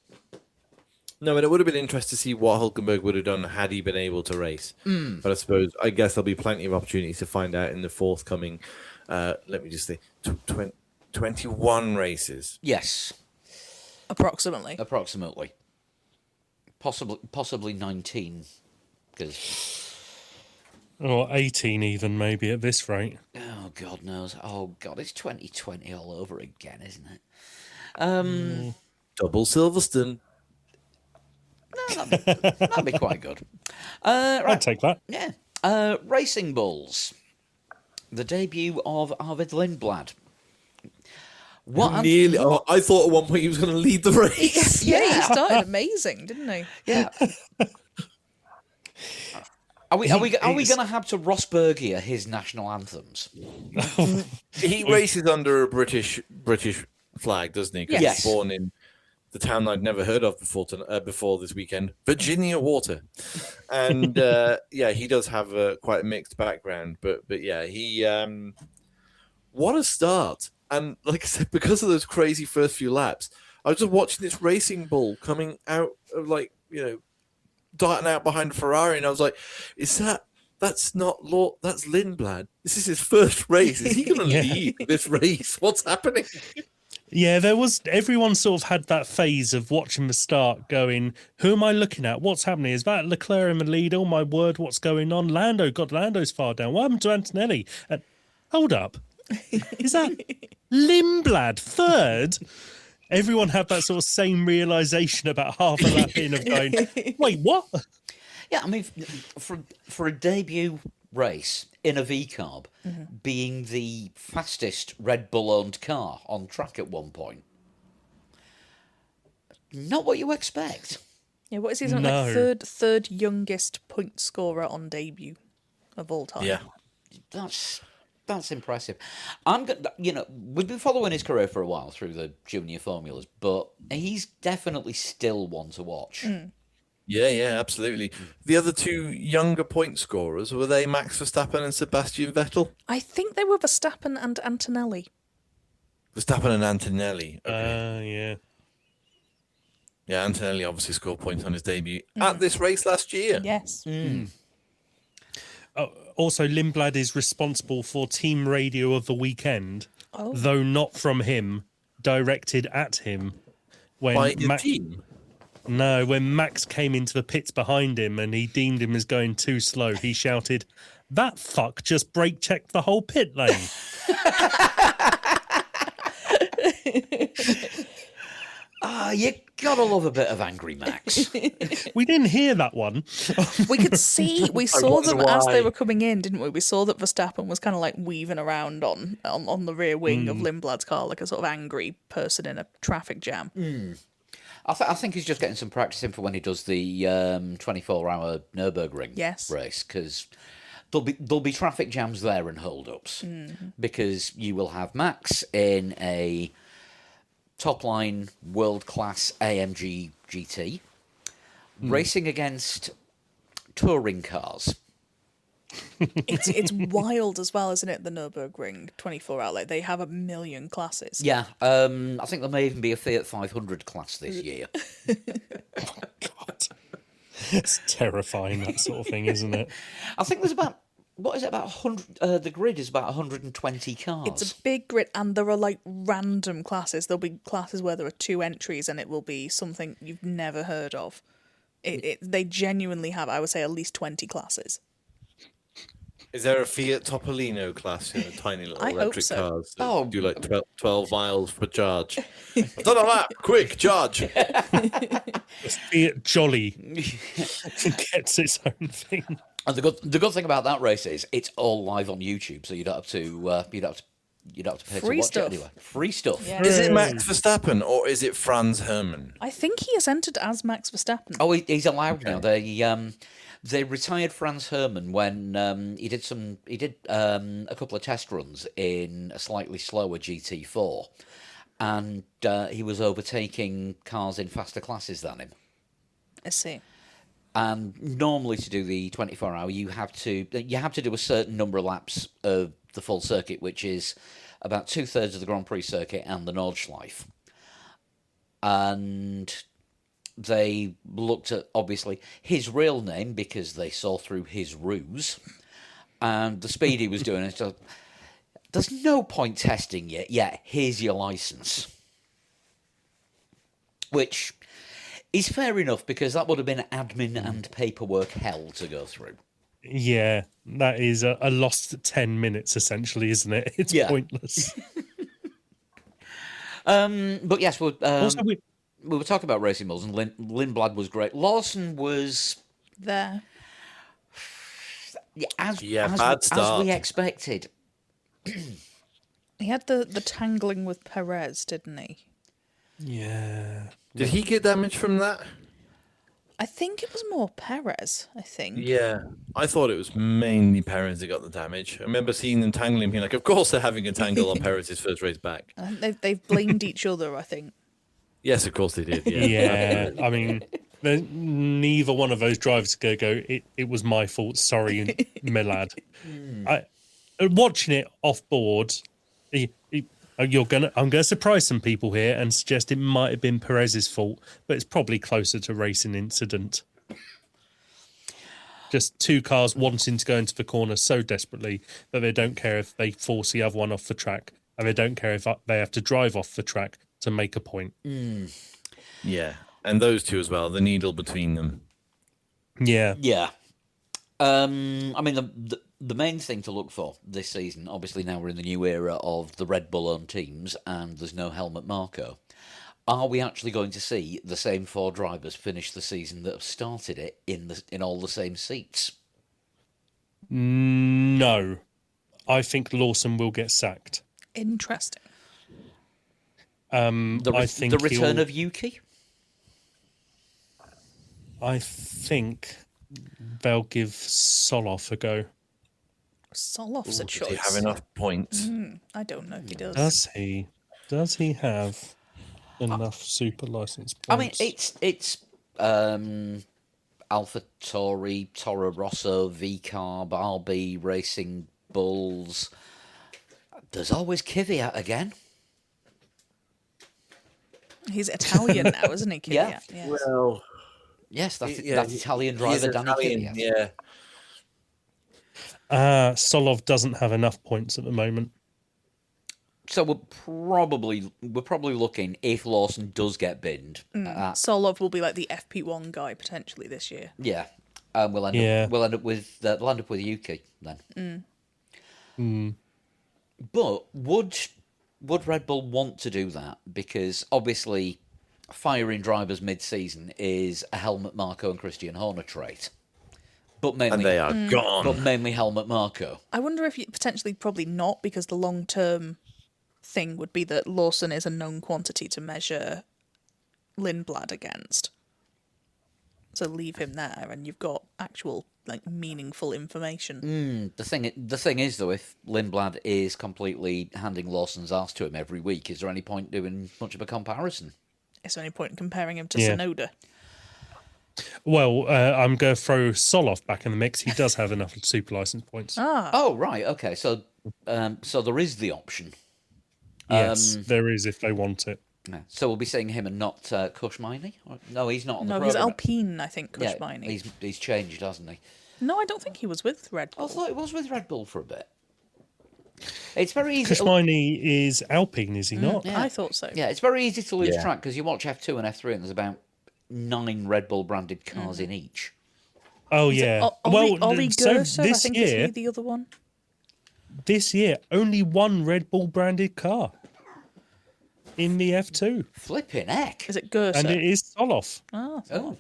No, and it would have been interesting to see what Hulkenberg would have done had he been able to race. But I guess there'll be plenty of opportunities to find out in the forthcoming, let me just think, 21 races. Yes, Approximately. Possibly 19, because Or 18 even, maybe, at this rate. oh God knows. Oh God, it's 2020 all over again, isn't it? Double Silverstone. That'd be quite good. Right, I'd take that. yeah. Racing Bulls. The debut of Arvid Lindblad. What I'm- Nearly. Oh, I thought at one point he was going to lead the race. Yeah, he Yeah. started amazing, didn't he? Yeah. Are we going to have to Rosbergia his national anthems? He races under a British flag, doesn't he? 'Cause Yes. he's born in the town I'd never heard of before this weekend, Virginia Water, and he does have quite a mixed background, but yeah, he what a start! And like I said, because of those crazy first few laps, I was just watching this racing bull coming out of darting out behind a Ferrari, and I was like, that's not Law, that's Lindblad. This is his first race. Is he going to lead this race? What's happening? Yeah, everyone sort of had that phase of watching the start going, who am I looking at? What's happening? Is that Leclerc in the lead? Oh my word, what's going on? Lando's far down. What happened to Antonelli? And hold up. Is that Lindblad third? Everyone had that sort of same realization about half a lap in of going, wait, what? Yeah, I mean, for a debut race in a V-carb, being the fastest Red Bull-owned car on track at one point, not what you expect. Yeah, what is he? Something No. like third youngest point scorer on debut of all time. Yeah. That's impressive. We've been following his career for a while through the junior formulas, but he's definitely still one to watch. Yeah, absolutely. The other two younger point scorers, were they Max Verstappen and Sebastian Vettel? I think they were Verstappen and Antonelli. Verstappen and Antonelli. Okay. Yeah. Yeah, Antonelli obviously scored points on his debut at this race last year. Yes. Also, Lindblad is responsible for team radio of the weekend, though not from him, directed at him. When By his team? No, when Max came into the pits behind him and he deemed him as going too slow, he shouted, "That fuck just brake checked the whole pit lane." You gotta love a bit of angry Max. We didn't hear that one. We saw wonder them as why. they were coming in, didn't we? We saw that Verstappen was kind of like weaving around on the rear wing of Lindblad's car, like a sort of angry person in a traffic jam. I think he's just getting some practice in for when he does the 24-hour Nürburgring race, because there'll be traffic jams there and hold-ups, because you will have Max in a top-line world-class AMG GT racing against touring cars. It's wild as well, isn't it? The Nürburgring 24 outlet. They have 1 million classes. Yeah, I think there may even be a Fiat 500 class this year. God. It's terrifying, that sort of thing, isn't it? I think there's about, what is it, about 100, the grid is about 120 cars. It's a big grid, and there are like random classes. There'll be classes where there are 2 entries, and it will be something you've never heard of. They genuinely have, I would say, at least 20 classes. Is there a Fiat Topolino class, tiny little I hope electric so. cars that do like 12 miles per charge? I've done a lap, quick, charge. Fiat Jolly gets its own thing. And the good thing about that race is it's all live on YouTube, so you don't have to pay Free to watch stuff. it anyway. Free stuff. Yeah. Is it Max Verstappen or is it Franz Hermann? I think he is entered as Max Verstappen. Oh, he's allowed now. They retired Franz Hermann when he did a couple of test runs in a slightly slower GT4, and he was overtaking cars in faster classes than him. I see. And normally, to do the 24-hour, you have to do a certain number of laps of the full circuit, which is about 2/3 of the Grand Prix circuit and the Nordschleife. And they looked at, obviously, his real name, because they saw through his ruse, and the speed he was doing. And so, there's no point testing you. Yeah, here's your license. Which is fair enough, because that would have been admin and paperwork hell to go through. Yeah, that is a lost 10 minutes, essentially, isn't it? It's pointless. But yes, Also, we were talking about racing bulls, and Lindblad was great. Lawson was There. as bad start. as we expected. He had the tangling with Perez, didn't he? Yeah. Did he get damage from that? I think it was more Perez, I think. Yeah, I thought it was mainly Perez that got the damage. I remember seeing them tangling, being like, "Of course they're having a tangle on Perez's first race back." I think they've blamed each other, I think. Yes, of course they did. Yeah, Yeah. I mean, neither one of those drivers could go, it was my fault. Sorry, my lad. Watching it off board, I'm gonna surprise some people here and suggest it might have been Perez's fault, but it's probably closer to racing incident. Just two cars wanting to go into the corner so desperately that they don't care if they force the other one off the track, and they don't care if they have to drive off the track to make a point. yeah, and those two as well. The needle between them. Yeah. Yeah. I mean, the main thing to look for this season, obviously now we're in the new era of the Red Bull-owned teams and there's no Helmut Marko. Are we actually going to see the same four drivers finish the season that have started it in all the same seats? No. I think Lawson will get sacked. Interesting. I think the return of Yuki? I think they'll give Soloff a go. Soloff's a Does he choice. have enough points? I don't know if he does. Does he? Does he have enough super license points? I mean, it's AlphaTauri, Toro Rosso, VCarb, RB, Racing Bulls. There's always Kvyat again. He's Italian now, isn't he, Kvyat? Yeah. Yes. Well, Yes, that's yeah, Italian he's driver Danny Italian, Kvyat. yeah. Solov doesn't have enough points at the moment. So we're probably looking, if Lawson does get binned, Solov will be like the FP1 guy potentially this year. yeah, we'll end up with Yuki then. But would Red Bull want to do that? Because obviously, firing drivers mid-season is a Helmut Marko and Christian Horner trait. But mainly, And they are gone. But mainly Helmut Marko. I wonder if potentially probably not, because the long-term thing would be that Lawson is a known quantity to measure Lindblad against. So leave him there, and you've got actual meaningful information. The thing is, though, if Lindblad is completely handing Lawson's arse to him every week, is there any point doing much of a comparison? Is there any point in comparing him to Tsunoda? Well, I'm going to throw Soloff back in the mix. He does have enough super license points. Oh, right, okay. So there is the option. Yes, there is if they want it. Yeah. So we'll be seeing him and not Kushmaini? No, he's not on the No, he's programme. Alpine, I think, Yeah, Kushmaini. he's changed, hasn't he? No, I don't think he was with Red Bull. I thought it was with Red Bull for a bit. It's very easy. Kushmaini is Alpine, is he not? Yeah. I thought so. Yeah, it's very easy to lose Yeah. track because you watch F2 and F3 and there's about 9 Red Bull branded cars in each. Oh, yeah. Ollie so Gerser, I this think, year, is he the other one? this year, only one Red Bull branded car in the F2, Flipping heck. Is it Gerser? and it is Soloff. Oh.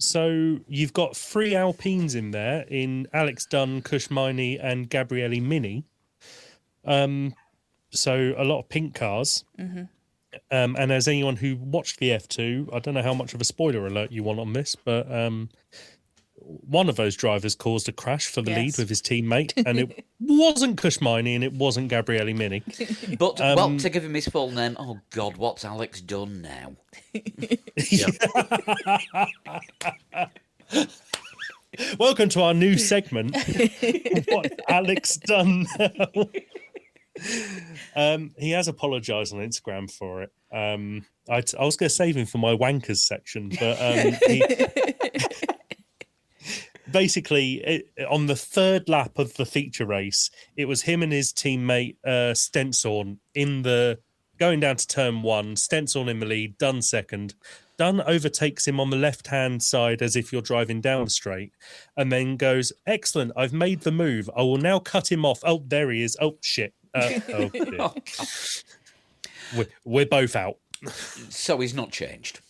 So you've got 3 Alpines in there in Alex Dunn, Kushmaini, and Gabriele Mini. So a lot of pink cars. And as anyone who watched the F2, I don't know how much of a spoiler alert you want on this, but one of those drivers caused a crash for the lead with his teammate, and it wasn't Kushmaini and it wasn't Gabriele Mini. But, well, to give him his full name, oh God, what's Alex done now? Welcome to our new segment. What Alex done now? He has apologised on Instagram for it. I was going to save him for my wankers section, but basically, on the third lap of the feature race, it was him and his teammate Stenson going down to turn 1. Stenson in the lead, Dunn second. Dunn overtakes him on the left-hand side as if you're driving down the straight, and then goes, "Excellent, I've made the move. I will now cut him off." Oh, there he is. Oh, shit. We're both out. So he's not changed.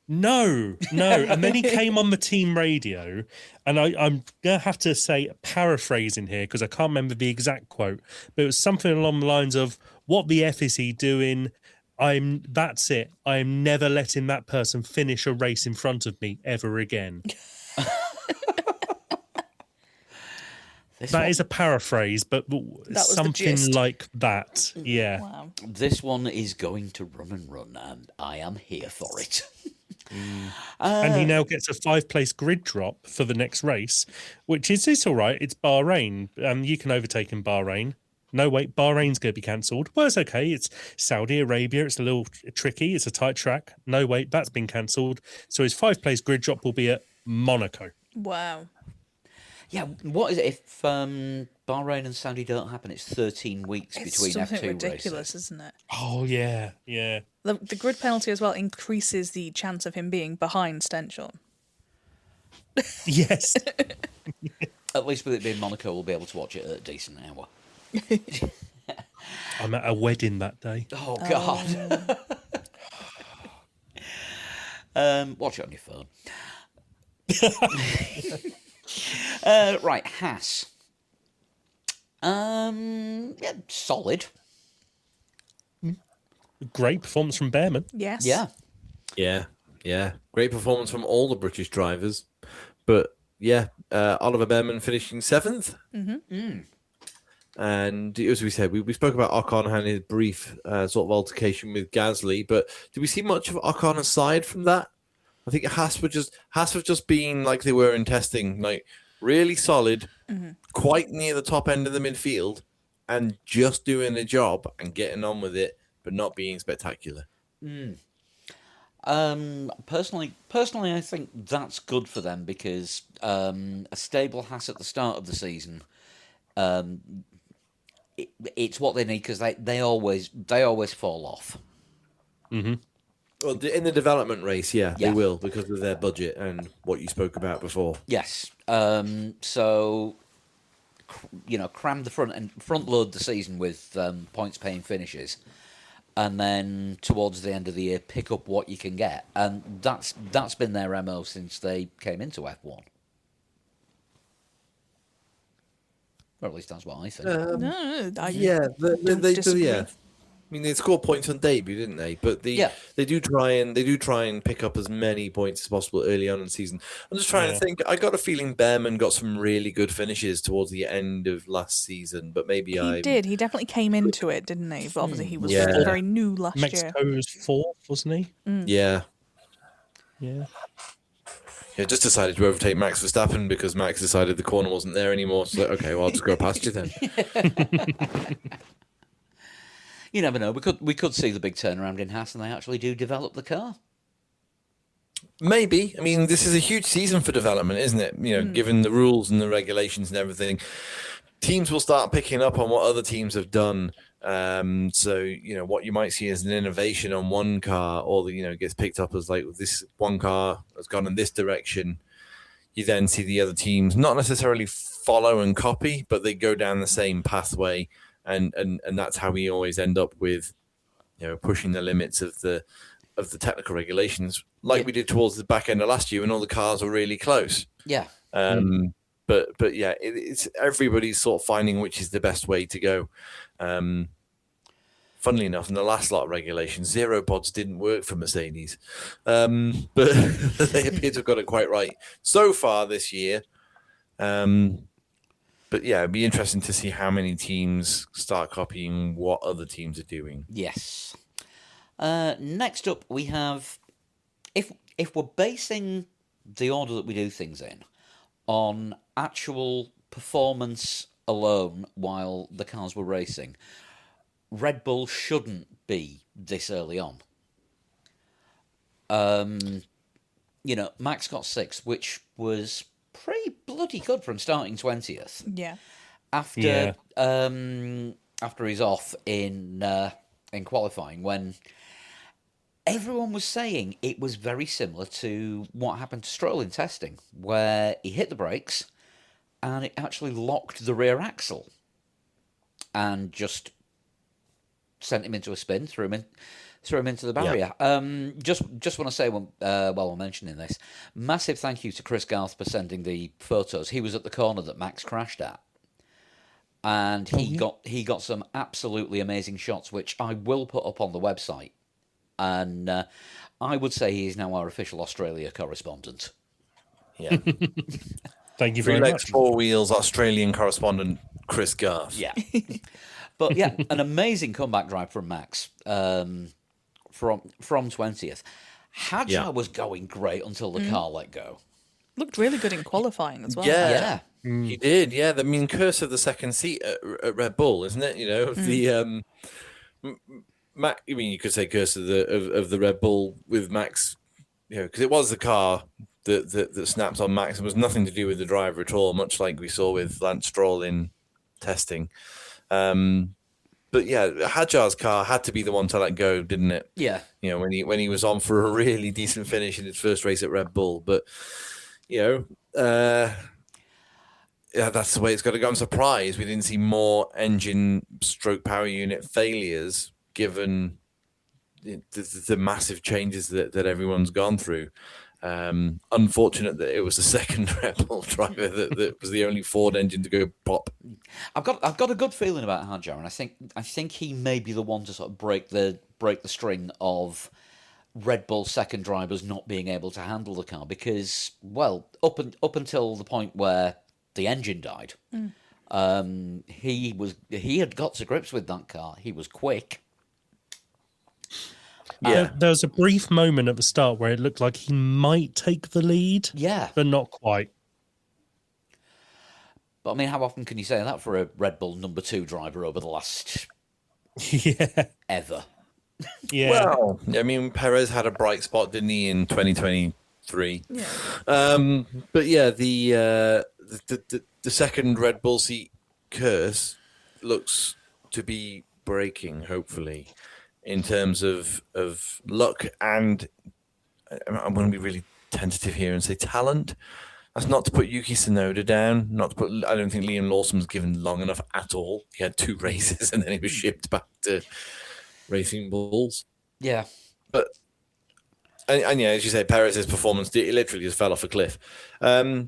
No. And then he came on the team radio, and I'm going to have to say paraphrasing here because I can't remember the exact quote, but it was something along the lines of, "What the F is he doing? That's it. I'm never letting that person finish a race in front of me ever again." That is a paraphrase, but was the something gist. like that. Yeah. Wow. This one is going to run and run, and I am here for it. And he now gets a 5-place grid drop for the next race, which is all right. It's Bahrain. You can overtake in Bahrain. No, wait, Bahrain's going to be cancelled. Well, it's okay. It's Saudi Arabia. It's a little tricky. It's a tight track. No, wait, that's been cancelled. So his 5-place grid drop will be at Monaco. Wow. Yeah, what is it if Bahrain and Saudi don't happen? It's 13 weeks It's between something F2 ridiculous, races. isn't it? Oh, yeah. The grid penalty as well increases the chance of him being behind Stenchon. Yes. At least with it being Monaco, we'll be able to watch it at a decent hour. I'm at a wedding that day. Oh, God. Watch it on your phone. Right, Haas. Yeah, solid. Great performance from Behrman. Yes. Yeah. Great performance from all the British drivers. But yeah, Oliver Behrman finishing 7th. And as we said, we spoke about Ocon and his brief sort of altercation with Gasly. But did we see much of Ocon aside from that? I think Haas were just being like they were in testing, like really solid, quite near the top end of the midfield, and just doing the job and getting on with it, but not being spectacular. Personally, I think that's good for them because a stable Haas at the start of the season, it's what they need because they always fall off. Well, in the development race, they Yeah. will because of their budget and what you spoke about before. Yes. So, cram the front load the season with points paying finishes, and then towards the end of the year pick up what you can get, and that's been their MO since they came into F1. Or at least that's what I think. No, I They disagree. yeah. I mean, they scored points on debut, didn't they? But they do try and pick up as many points as possible early on in the season. I'm just trying to think. I got a feeling Behrman got some really good finishes towards the end of last season, but maybe He did. He definitely came into it, didn't he? But obviously he was very, very new last year. Mexico was 4th, wasn't he? Yeah. Yeah. Yeah, just decided to overtake Max Verstappen because Max decided the corner wasn't there anymore. So, okay, well, I'll just go past you then. You never know. We could see the big turnaround in Haas, and they actually do develop the car. Maybe. I mean, this is a huge season for development, isn't it? Given the rules and the regulations and everything, teams will start picking up on what other teams have done. So, what you might see as an innovation on one car, or gets picked up as like this one car has gone in this direction. You then see the other teams not necessarily follow and copy, but they go down the same pathway. And that's how we always end up with, pushing the limits of the technical regulations, like we did towards the back end of last year when all the cars were really close. Yeah. But yeah, it's everybody's sort of finding which is the best way to go. Funnily enough, in the last lot of regulations, 0 pods didn't work for Mercedes, but they appear to have got it quite right so far this year. But yeah, it'd be interesting to see how many teams start copying what other teams are doing. Yes. Next up, we have if we're basing the order that we do things in on actual performance alone while the cars were racing, Red Bull shouldn't be this early on. Max got 6th, which was pretty bloody good from starting 20th. Yeah. After he's off in qualifying, when everyone was saying it was very similar to what happened to Stroll in testing, where he hit the brakes and it actually locked the rear axle and just sent him into a spin, threw him into the barrier. Just want to say, while we're mentioning this, massive thank you to Chris Garth for sending the photos. He was at the corner that Max crashed at, and he got some absolutely amazing shots, which I will put up on the website. And I would say he is now our official Australia correspondent. Yeah. Thank you Three very legs, much. 4 wheels, Australian correspondent Chris Garth. Yeah. But yeah, an amazing comeback drive from Max from 20th. Hadjar was going great until the car let go. Looked really good in qualifying as well. Yeah. Yeah. He did, yeah. The curse of the second seat at Red Bull, isn't it? You know, the I mean, you could say curse of the Red Bull with Max, you know, because it was the car that snapped on Max. It was nothing to do with the driver at all, much like we saw with Lance Stroll in testing. But yeah, Hadjar's car had to be the one to let go, didn't it? Yeah. You know, when he was on for a really decent finish in his first race at Red Bull, but you know, yeah, that's the way it's got to go. I'm surprised we didn't see more engine stroke power unit failures, given the massive changes that everyone's gone through. Unfortunate that it was the second Red Bull driver that was the only Ford engine to go pop. I've got a good feeling about Hadjar, and I think he may be the one to sort of break the string of Red Bull second drivers not being able to handle the car, because, well, up until the point where the engine died, he had got to grips with that car. He was quick. Yeah, There was a brief moment at the start where it looked like he might take the lead, Yeah. but not quite. But I mean, how often can you say that for a Red Bull number 2 driver over the last Yeah, ever? yeah. well, I mean, Perez had a bright spot, didn't he, in 2023? Yeah. But yeah, the second Red Bull seat curse looks to be breaking, hopefully, in terms of luck, and I'm going to be really tentative here and say talent. That's not to put Yuki Tsunoda down. Not to put. I don't think Liam Lawson was given long enough at all. He had 2 races and then he was shipped back to Racing Bulls. Yeah. But and yeah, as you say, Perez's performance literally just fell off a cliff. But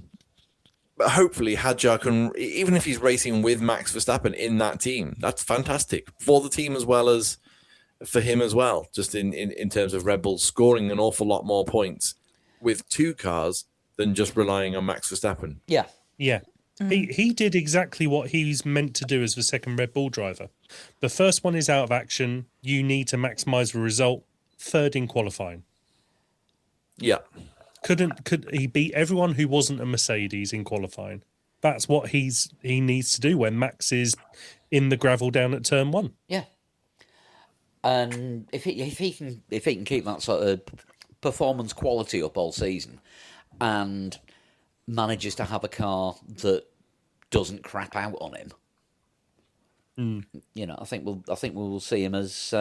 hopefully, Hadjar can, even if he's racing with Max Verstappen in that team, that's fantastic for the team as well as for him as well. Just in terms of Red Bull scoring an awful lot more points with 2 cars than just relying on Max Verstappen. Yeah. Yeah. He did exactly what he's meant to do as the second Red Bull driver. The first one is out of action. You need to maximise the result. Third in qualifying. Yeah. Could he beat everyone who wasn't a Mercedes in qualifying? That's what he needs to do when Max is in the gravel down at turn 1. Yeah. And if he can keep that sort of performance quality up all season, and manages to have a car that doesn't crap out on him, you know, I think we will see him as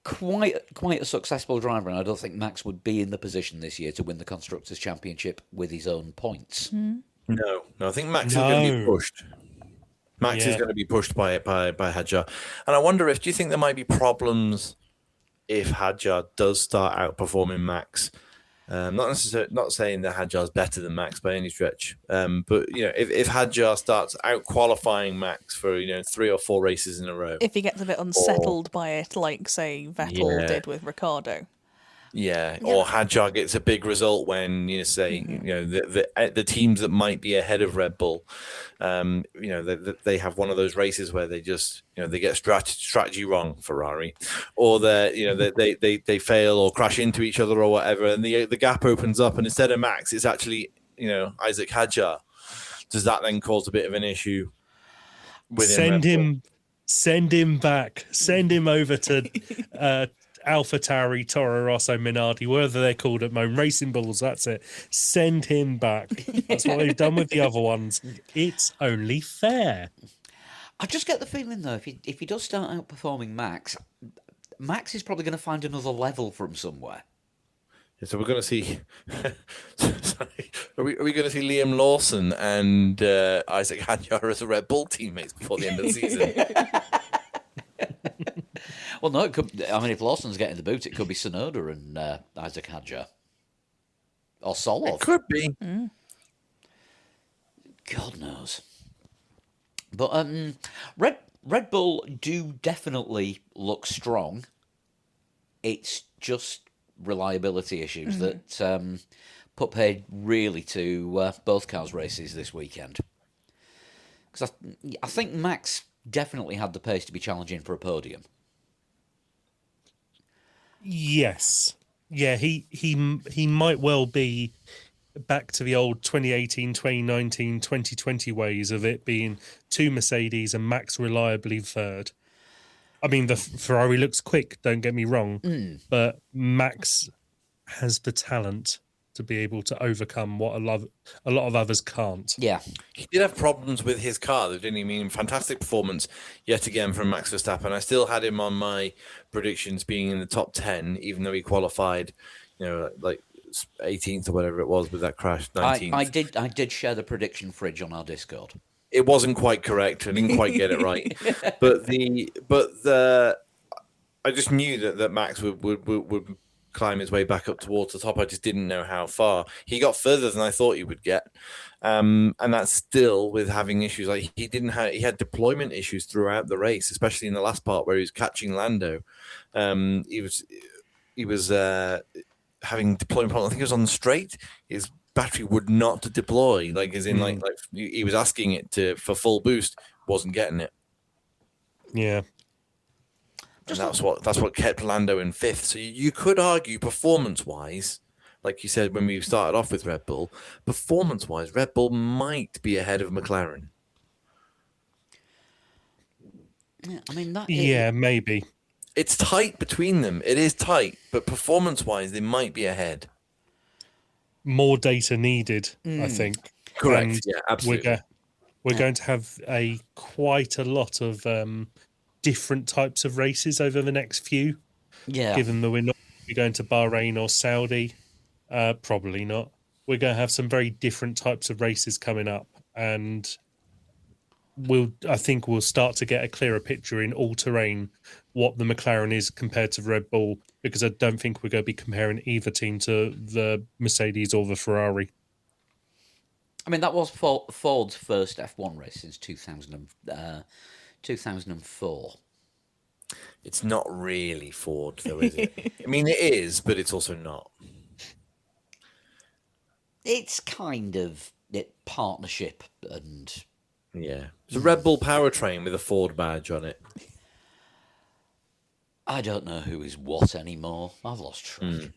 quite a successful driver. And I don't think Max would be in the position this year to win the Constructors' Championship with his own points. No, I think Max is going to be pushed. Max is Yeah. going to be pushed by Hadjar. And I wonder do you think there might be problems if Hadjar does start outperforming Max? Not saying that Hadjar's better than Max by any stretch, but you know, if Hadjar starts out qualifying Max for 3 or 4 races in a row, If he gets a bit unsettled by it, like, say, Vettel Yeah. did with Ricardo. or Hadjar gets a big result when the teams that might be ahead of Red Bull, they have one of those races where they just they get strategy wrong, Ferrari, or they fail or crash into each other or whatever, and the gap opens up, and instead of Max, it's actually Isaac Hadjar. Does that then cause a bit of an issue? Send him back. Send him over to AlphaTauri, Toro Rosso, Minardi, whatever they're called at the moment, Racing Bulls. That's it. Send him back. That's what they've done with the other ones. It's only fair. I just get the feeling though, if he does start outperforming Max, Max is probably going to find another level from somewhere. So we're going to see. Sorry, are we going to see Liam Lawson and Isaac Hadjar as a Red Bull teammates before the end of the season? Well, no, it could. I mean, if Lawson's getting the boot, it could be Sonoda and Isaac Hadjar. Or It Solov. could be. God knows. But Red Bull do definitely look strong. It's just reliability issues that put paid really to both cars' races this weekend. Because I think Max definitely had the pace to be challenging for a podium. Yes. Yeah, he might well be back to the old 2018, 2019, 2020 ways of it being two Mercedes and Max reliably third. I mean, the Ferrari looks quick, don't get me wrong, but Max has the talent to be able to overcome what a lot of others can't. Yeah. He did have problems with his car, though, didn't he? I mean, fantastic performance yet again from Max Verstappen. I still had him on my predictions being in the top 10, even though he qualified, like 18th or whatever it was with that crash, 19th. I did share the prediction fridge on our Discord. It wasn't quite correct. I didn't quite get it right. But I just knew that Max would climb his way back up towards the top. I just didn't know how far. He got further than I thought he would get. And that's still with having issues. Like he had deployment issues throughout the race, especially in the last part where he was catching Lando. He was having deployment problems. I think it was on the straight. His battery would not deploy, like as in like he was asking it for full boost, wasn't getting it. Yeah. And that's what kept Lando in fifth. So you could argue performance-wise, like you said when we started off with Red Bull, performance-wise, Red Bull might be ahead of McLaren. Yeah, I mean that. Yeah, maybe. It's tight between them. It is tight, but performance-wise, they might be ahead. More data needed, I think. Correct. And yeah, absolutely. We're going to have quite a lot of different types of races over the next few. Yeah. Given that we're not going to Bahrain or Saudi, probably not. We're going to have some very different types of races coming up, and I think we'll start to get a clearer picture in all terrain what the McLaren is compared to Red Bull, because I don't think we're going to be comparing either team to the Mercedes or the Ferrari. I mean, that was Ford's first F1 race since 2004. It's not really Ford, though, is it? I mean, it is, but it's also not. It's kind of partnership and... Yeah. It's a Red Bull powertrain with a Ford badge on it. I don't know who is what anymore. I've lost track.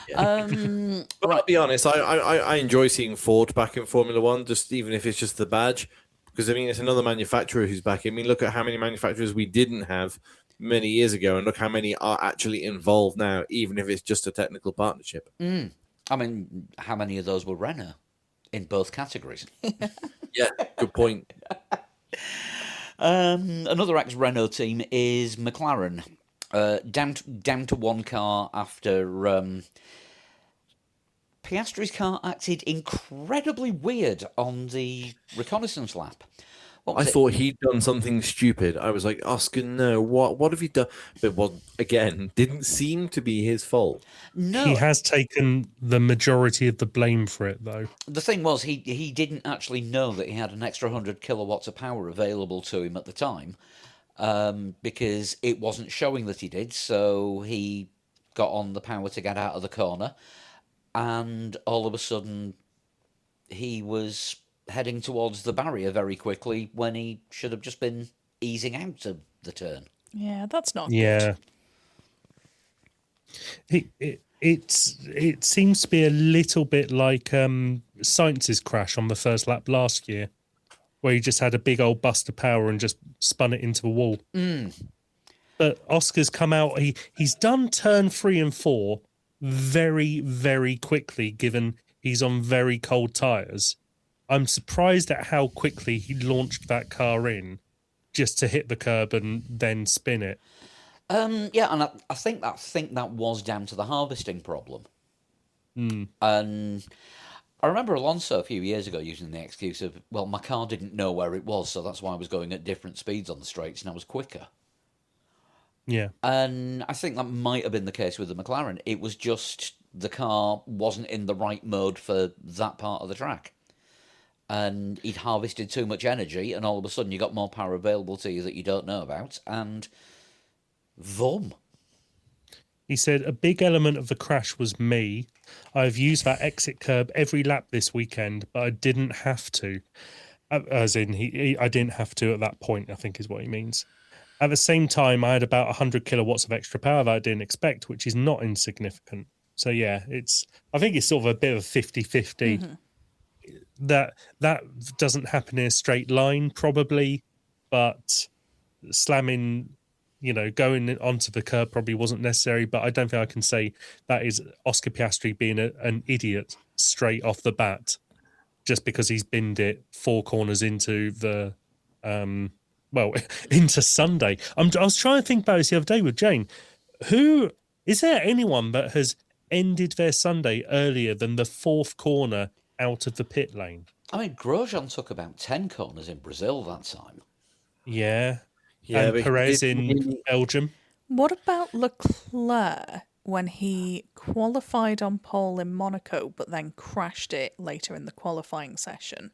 Yeah. But I'll be honest, I enjoy seeing Ford back in Formula One, just even if it's just the badge. Because, I mean, it's another manufacturer who's back. I mean, look at how many manufacturers we didn't have many years ago, and look how many are actually involved now, even if it's just a technical partnership. I mean, how many of those were Renault in both categories? Yeah, good point. Another ex-Renault team is McLaren. Down to one car after Piastri's car acted incredibly weird on the reconnaissance lap. I thought he'd done something stupid. I was like, Oscar, no, what have you done? But again, didn't seem to be his fault. No, He has taken the majority of the blame for it, though. the thing was he didn't actually know that he had an extra 100 kilowatts of power available to him at the time, because it wasn't showing that he did. So he got on the power to get out of the corner, and all of a sudden he was heading towards the barrier very quickly when he should have just been easing out of the turn. Yeah, that's not Yeah. It seems to be a little bit like Sainz's crash on the first lap last year, where he just had a big old bust of power and just spun it into the wall. But Oscar's come out. He's done turn 3 and 4 very, very quickly, given he's on very cold tyres. I'm surprised at how quickly he launched that car in just to hit the curb and then spin it. Yeah, and I think that was down to the harvesting problem. And I remember Alonso a few years ago using the excuse of, well, my car didn't know where it was, so that's why I was going at different speeds on the straights and I was quicker. Yeah. And I think that might have been the case with the McLaren. It was just the car wasn't in the right mode for that part of the track. And he'd harvested too much energy, and all of a sudden you got more power available to you that you don't know about, and vom. He said, a big element of the crash was me. I've used that exit curb every lap this weekend, but I didn't have to. As in, I didn't have to at that point, I think is what he means. At the same time, I had about 100 kilowatts of extra power that I didn't expect, which is not insignificant. So, yeah, I think it's sort of a bit of a 50-50. Mm-hmm. That doesn't happen in a straight line, probably, but slamming, going onto the curb probably wasn't necessary. But I don't think I can say that is Oscar Piastri being an idiot straight off the bat, just because he's binned it 4 corners into the, into Sunday. I was trying to think about this the other day with Jane. Is there anyone that has ended their Sunday earlier than the 4th corner out of the pit lane? I mean, Grosjean took about 10 corners in Brazil that time. Yeah. And Perez in Belgium. What about Leclerc when he qualified on pole in Monaco, but then crashed it later in the qualifying session,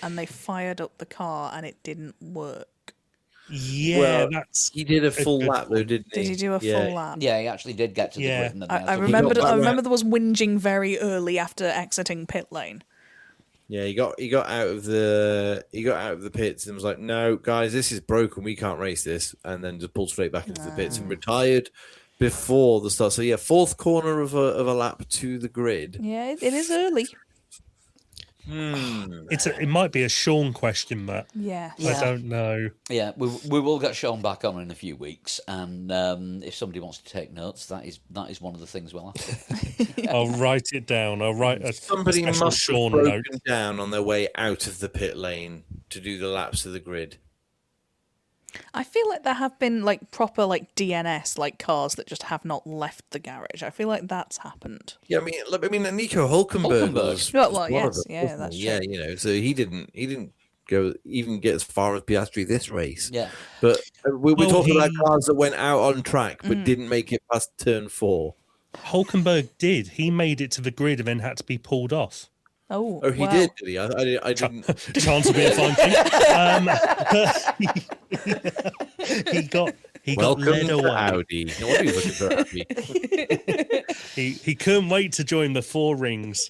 and they fired up the car and it didn't work? Yeah, he did a full lap though, didn't he? Did he do a full lap? Yeah, he actually did get to the grid. And I remember there was whinging very early after exiting pit lane. Yeah, he got out of the pits and was like, "No, guys, this is broken. We can't race this," and then just pulled straight back into the pits and retired before the start. So yeah, 4th corner of a lap to the grid. Yeah, it is early. It might be a Sean question, that. Yeah. I don't know. Yeah, we will get Sean back on in a few weeks, and if somebody wants to take notes, that is one of the things we'll have to. I'll write it down. I'll write a Somebody special must Sean have note broken down on their way out of the pit lane to do the laps of the grid. I feel like there have been proper DNS cars that just have not left the garage. I feel like that's happened. Yeah, I mean, Nico Hulkenberg was yes, that's true. Yeah, so he didn't even get as far as Piastri this race. Yeah, but we're talking about cars that went out on track but didn't make it past turn 4. Hulkenberg did. He made it to the grid and then had to be pulled off. Oh, he did he? I didn't. Chance of being a fine thing. He got led away. Audi. No wonder he was looking for Audi. He couldn't wait to join the 4 rings.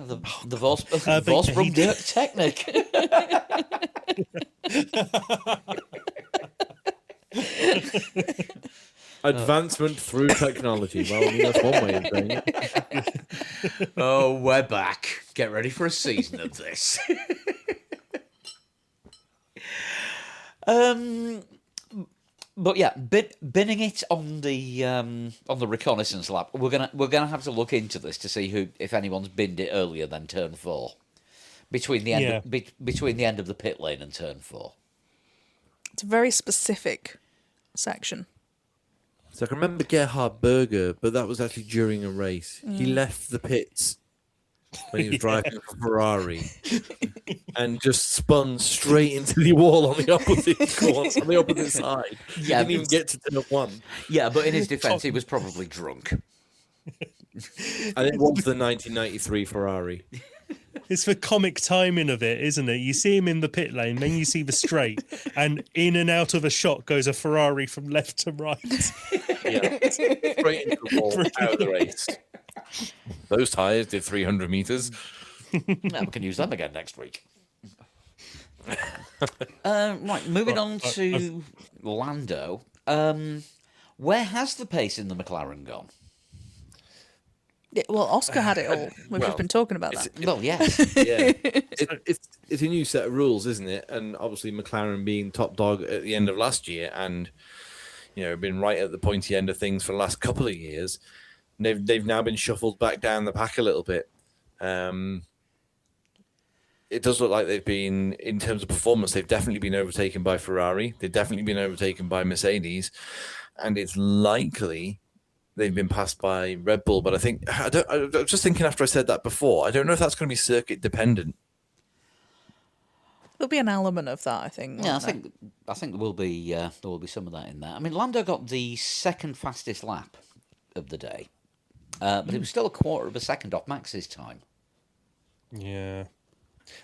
the Vorsprung Dirk Technic. Advancement through technology. Well, I mean, that's one way of saying it. Oh, we're back. Get ready for a season of this. But yeah, binning it on the reconnaissance lap. We're gonna have to look into this to see if anyone's binned it earlier than turn 4, between the end of the pit lane and turn 4. It's a very specific section. So I can remember Gerhard Berger, but that was actually during a race. He left the pits when he was driving for Ferrari and just spun straight into the wall on the opposite course, on the opposite side. Yeah, he didn't even get to turn 1. Yeah, but in his defence, he was probably drunk. And it was the 1993 Ferrari. It's the comic timing of it, isn't it? You see him in the pit lane, then you see the straight, and in and out of a shot goes a Ferrari from left to right. Yeah, straight into the wall, out of the race. Those tyres did 300 metres. Now we can use them again next week. Right, moving on to Lando. Where has the pace in the McLaren gone? Yeah, well, Oscar had it all. We've just been talking about that. Well, yes. Yeah, it's a new set of rules, isn't it? And obviously McLaren being top dog at the end of last year and, been right at the pointy end of things for the last couple of years, they've now been shuffled back down the pack a little bit. It does look like they've been, in terms of performance, they've definitely been overtaken by Ferrari. They've definitely been overtaken by Mercedes. And it's likely they've been passed by Red Bull. But I was just thinking after I said that before, I don't know if that's going to be circuit dependent. There'll be an element of that, I think. Yeah, won't there? I think there will be some of that in there. I mean, Lando got the second fastest lap of the day, but it was still a quarter of a second off Max's time. Yeah,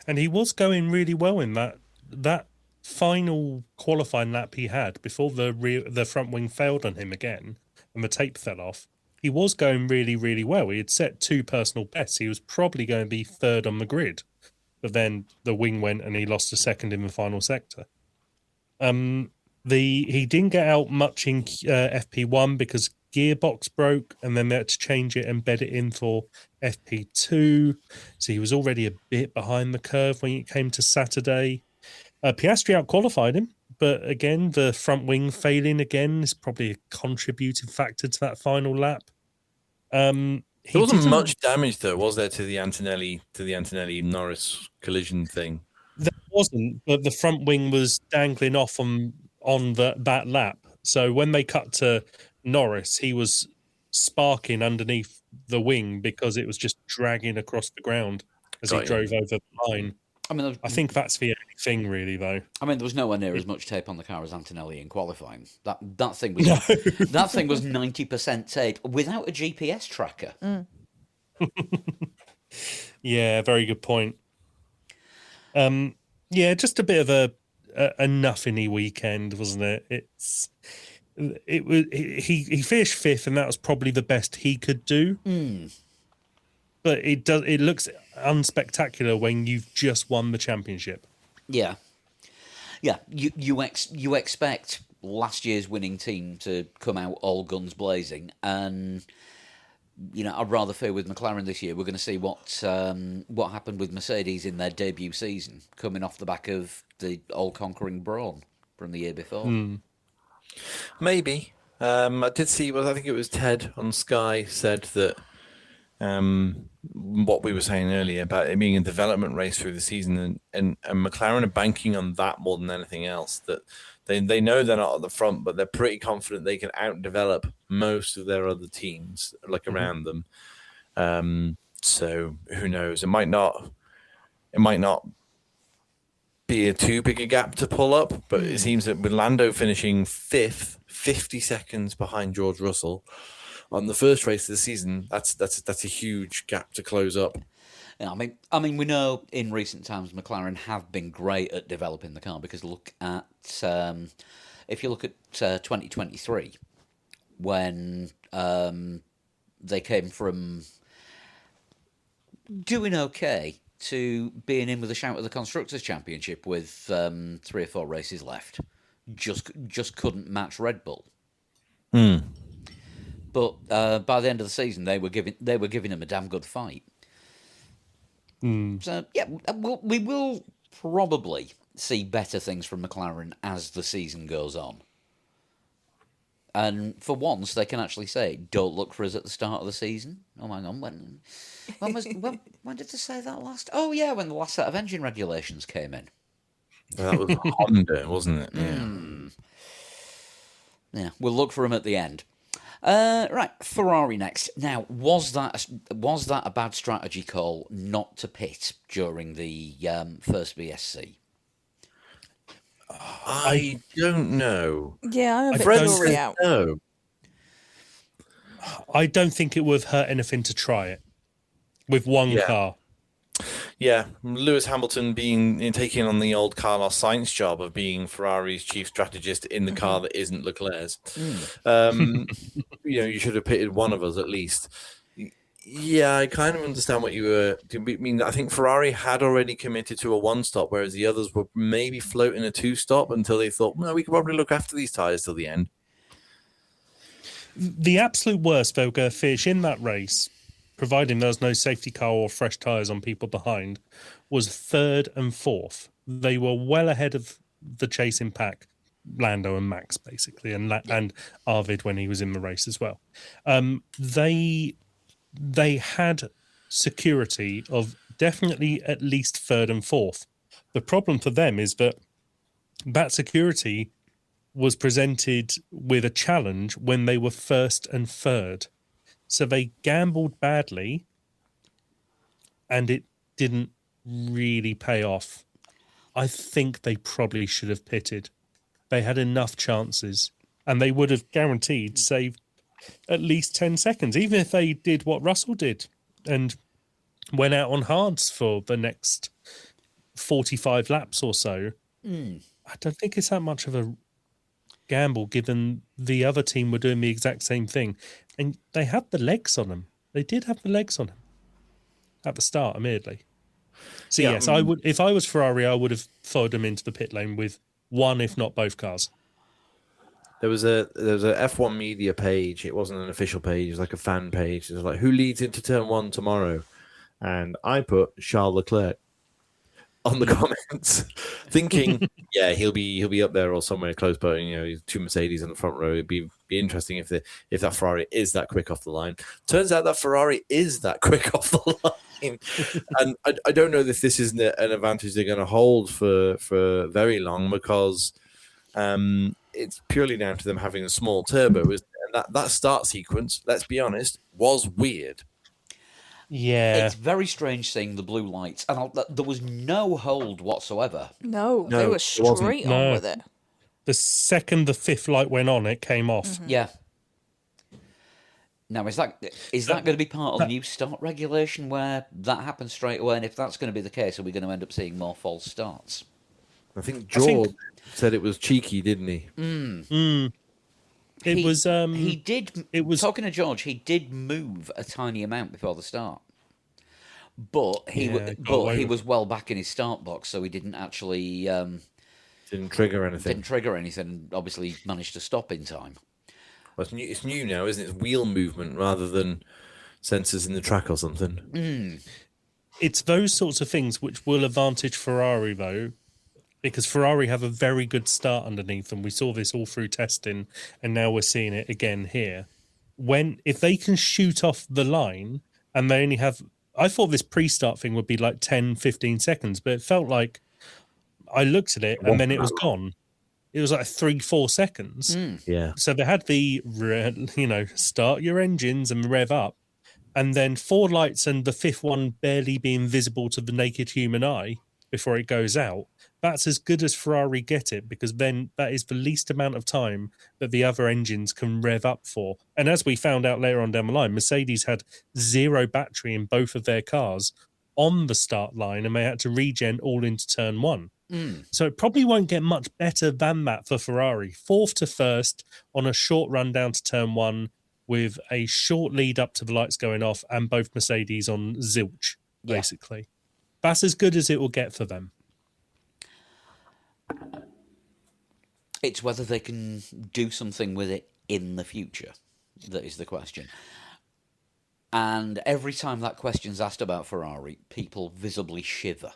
and he was going really well in that final qualifying lap he had before the front wing failed on him again and the tape fell off. He was going really, really well. He had set 2 personal bests. He was probably going to be third on the grid, but then the wing went and he lost a second in the final sector. He didn't get out much in FP1 because gearbox broke, and then they had to change it and bed it in for FP2. So he was already a bit behind the curve when it came to Saturday. Piastri out-qualified him, but again, the front wing failing again is probably a contributing factor to that final lap. There wasn't much damage, though, was there, to the Antonelli Norris collision thing? There wasn't, but the front wing was dangling off on that lap. So when they cut to Norris, he was sparking underneath the wing because it was just dragging across the ground as he drove over the line. I think that's the only thing, really, though. I mean, there was nowhere near as much tape on the car as Antonelli in qualifying. That thing was that thing was 90% tape without a GPS tracker. Yeah, very good point. Yeah, just a bit of a nothing-y weekend, wasn't it? He finished 5th, and that was probably the best he could do. But it looks unspectacular when you've just won the championship. Yeah. You expect last year's winning team to come out all guns blazing, and I'd rather fear with McLaren this year. We're going to see what happened with Mercedes in their debut season, coming off the back of the all-conquering brawn from the year before. Maybe. I did see. Well, I think it was Ted on Sky said that what we were saying earlier about it being a development race through the season, and McLaren are banking on that more than anything else. That they know they're not at the front, but they're pretty confident they can outdevelop most of their other teams around them. So who knows? It might not be too big a gap to pull up, but it seems that with Lando finishing 5th, 50 seconds behind George Russell on the first race of the season, that's a huge gap to close up. Yeah, I mean, we know in recent times McLaren have been great at developing the car, because look at if you look at 2023, when they came from doing okay to being in with a shout at the Constructors' Championship with 3 or 4 races left, just couldn't match Red Bull. But by the end of the season, they were giving him a damn good fight. So yeah, we will probably see better things from McLaren as the season goes on. And for once, they can actually say, "Don't look for us at the start of the season." Oh my God, when did they say that last? Oh yeah, when the last set of engine regulations came in. Well, that was Honda, wasn't it? Yeah, we'll look for them at the end. Right, Ferrari next. Now, was that a bad strategy call not to pit during the first BSC? I don't know. Yeah, I'm a bit Fred jury said out. no. I don't think it would hurt anything to try it with one car. Yeah, Lewis Hamilton taking on the old Carlos Sainz job of being Ferrari's chief strategist in the car that isn't Leclerc's. You should have pitted one of us at least. Yeah, I kind of understand what you were. I mean, I think Ferrari had already committed to a 1-stop, whereas the others were maybe floating a 2-stop until they thought, well, we could probably look after these tyres till the end. The absolute worst they were going to finish in that race, providing there was no safety car or fresh tyres on people behind, was 3rd and 4th. They were well ahead of the chasing pack, Lando and Max, basically, and Arvid when he was in the race as well. They had security of definitely at least 3rd and 4th. The problem for them is that security was presented with a challenge when they were 1st and 3rd. So they gambled badly, and it didn't really pay off. I think they probably should have pitted. They had enough chances, and they would have guaranteed saved at least 10 seconds, even if they did what Russell did and went out on hards for the next 45 laps or so. I don't think it's that much of a gamble, given the other team were doing the exact same thing, and they had the legs on them. They did have the legs on them at the start, admittedly. So yes, I would. If I was Ferrari, I would have followed them into the pit lane with one, if not both cars. There was a F1 media page. It wasn't an official page. It was like a fan page. It was like, who leads into turn 1 tomorrow? And I put Charles Leclerc on the comments, thinking, yeah, he'll be up there or somewhere close, but two Mercedes in the front row. It'd be interesting if that Ferrari is that quick off the line. Turns out that Ferrari is that quick off the line, and I don't know if this is an advantage they're going to hold for very long, because it's purely down to them having a small turbo. And that start sequence, let's be honest, was weird. Yeah. It's very strange seeing the blue lights, and there was no hold whatsoever. No, they were straight on with it. The second the fifth light went on, it came off. Yeah. Now, is that going to be part of the new start regulation where that happens straight away? And if that's going to be the case, are we going to end up seeing more false starts? I think George said it was cheeky, didn't he? It was. He did. It was talking to George. He did move a tiny amount before the start, but he was well back in his start box, so he didn't actually didn't trigger anything. Didn't trigger anything, and obviously managed to stop in time. Well, it's new now, isn't it? It's wheel movement rather than sensors in the track or something. It's those sorts of things which will advantage Ferrari, though, because Ferrari have a very good start underneath them. We saw this all through testing, and now we're seeing it again here. If they can shoot off the line, and they only have... I thought this pre-start thing would be like 10, 15 seconds, but it felt like I looked at it, and then it was gone. It was like 3-4 seconds. Yeah. So they had the, start your engines and rev up, and then 4 lights and the fifth one barely being visible to the naked human eye before it goes out. That's as good as Ferrari get it, because then that is the least amount of time that the other engines can rev up for. And as we found out later on down the line, Mercedes had 0 battery in both of their cars on the start line, and they had to regen all into turn 1. So it probably won't get much better than that for Ferrari. 4th to 1st on a short run down to turn 1 with a short lead up to the lights going off, and both Mercedes on zilch, basically. Yeah. That's as good as it will get for them. It's whether they can do something with it in the future that is the question. And every time that question's asked about Ferrari, people visibly shiver.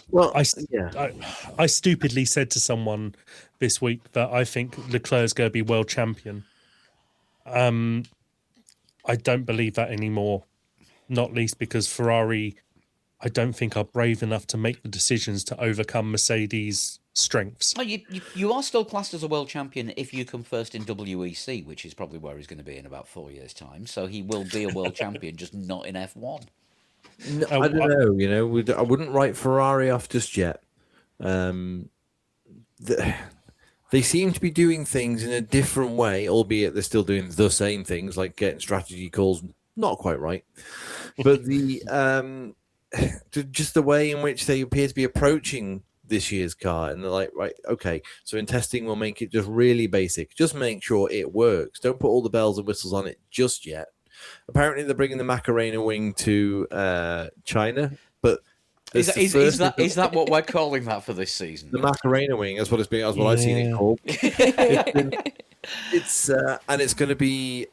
Well, I stupidly said to someone this week that I think Leclerc's going to be world champion. I don't believe that anymore, not least because Ferrari, I don't think, are brave enough to make the decisions to overcome Mercedes' strengths. Oh, you are still classed as a world champion if you come first in WEC, which is probably where he's going to be in about 4 years' time. So he will be a world champion, just not in F1. No, I don't know. I wouldn't write Ferrari off just yet. They seem to be doing things in a different way, albeit they're still doing the same things, like getting strategy calls not quite right. But just the way in which they appear to be approaching this year's car, and they're like, right, okay, so in testing we'll make it just really basic. Just make sure it works. Don't put all the bells and whistles on it just yet. Apparently, they're bringing the Macarena wing to China, but is that what we're calling that for this season? The Macarena wing, that's what it's been. That's what I've seen it called. It's going to be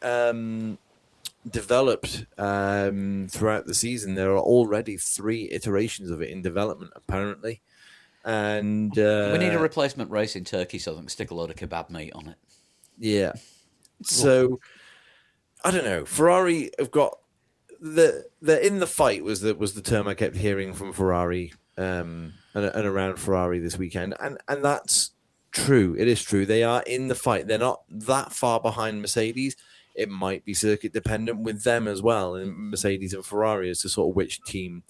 developed throughout the season. There are already 3 iterations of it in development, apparently, and we need a replacement race in Turkey so they can stick a load of kebab meat on it. Yeah, so. I don't know. Ferrari have got they're in the fight was the term I kept hearing from Ferrari and around Ferrari this weekend, and that's true. It is true. They are in the fight. They're not that far behind Mercedes. It might be circuit dependent with them as well, and Mercedes and Ferrari as to sort of which team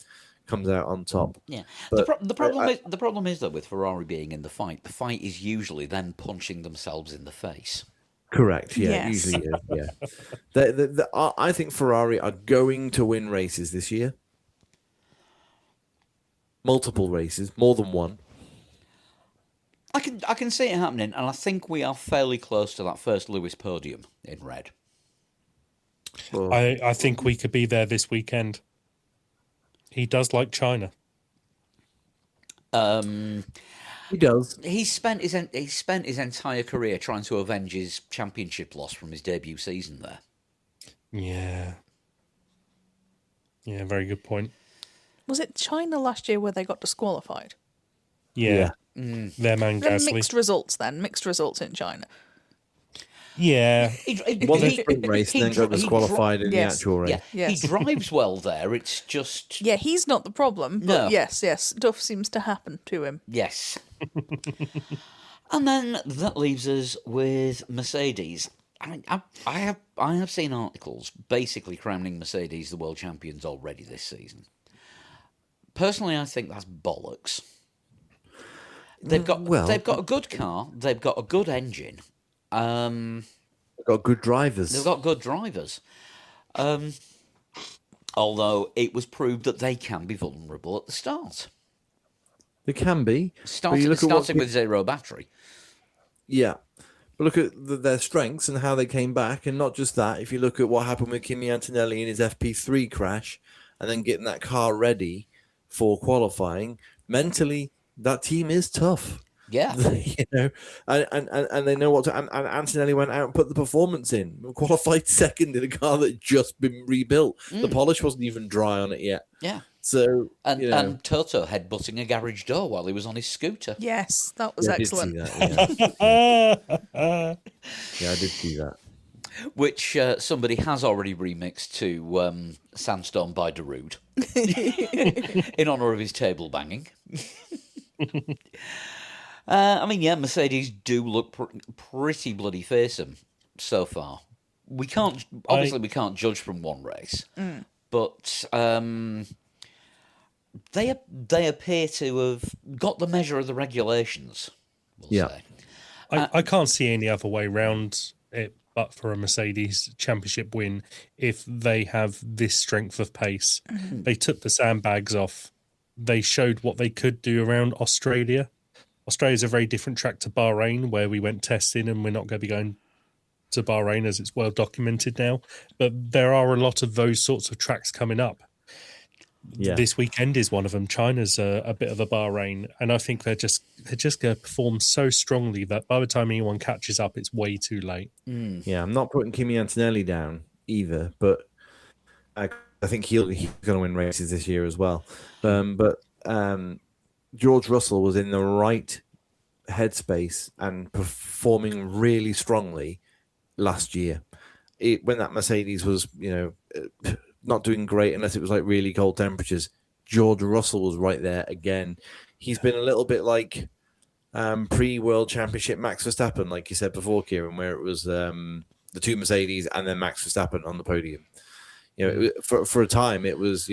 comes out on top. Yeah. But The problem is though with Ferrari being in the fight is usually them punching themselves in the face. Correct. Yeah, Yes. it usually is. Yeah. I think Ferrari are going to win races this year. Multiple races, more than one. I can see it happening, and I think we are fairly close to that first Lewis podium in red. Well, I think we could be there this weekend. He does like China. he does. He spent his entire career trying to avenge his championship loss from his debut season there. Yeah. Yeah, very good point. Was it China last year where they got disqualified? Yeah. Their man Then Gasly. mixed results then. Mixed results in China. Yeah. Won the sprint race and then got disqualified in the Yes. actual race. Yeah, Yes. he drives well there. It's just Yeah, he's not the problem. But No. yes, stuff seems to happen to him. yes. And then that leaves us with Mercedes. I mean, I have seen articles basically crowning Mercedes the world champions already this season. Personally, I think that's bollocks. They've got a good car. They've got a good engine. They've got good drivers. They've got good drivers. Although it was proved that they can be vulnerable at the start. They can be. Starting with zero battery. Yeah. But look at their strengths and how they came back. And not just that, if you look at what happened with Kimi Antonelli in his FP3 crash and then getting that car ready for qualifying, mentally, that team is tough. Yeah. You know, and they know what to. And Antonelli went out and put the performance in, qualified second in a car that had just been rebuilt. The polish wasn't even dry on it yet. Yeah. So And Toto headbutting a garage door while he was on his scooter. Yes, that was I did excellent. see that, yeah. Yeah, I did see that. Which somebody has already remixed to Sandstone by Darude in honour of his table banging. I mean, yeah, Mercedes do look pretty bloody fearsome so far. We can't judge from one race, but they appear to have got the measure of the regulations. We'll say. I can't see any other way round it but for a Mercedes championship win if they have this strength of pace. They took the sandbags off. They showed what they could do around Australia. Australia's a very different track to Bahrain, where we went testing, and we're not going to be going to Bahrain as it's well documented now. But there are a lot of those sorts of tracks coming up. Yeah. This weekend is one of them. China's a bit of a Bahrain, and I think they're just going to perform so strongly that by the time anyone catches up, it's way too late. Yeah, I'm not putting Kimi Antonelli down either, but I think he's going to win races this year as well. But George Russell was in the right headspace and performing really strongly last year. When that Mercedes was, not doing great unless it was like really cold temperatures, George Russell was right there again. He's been a little bit like pre-World Championship Max Verstappen, like you said before, Kieran, where it was the two Mercedes and then Max Verstappen on the podium. For a time it was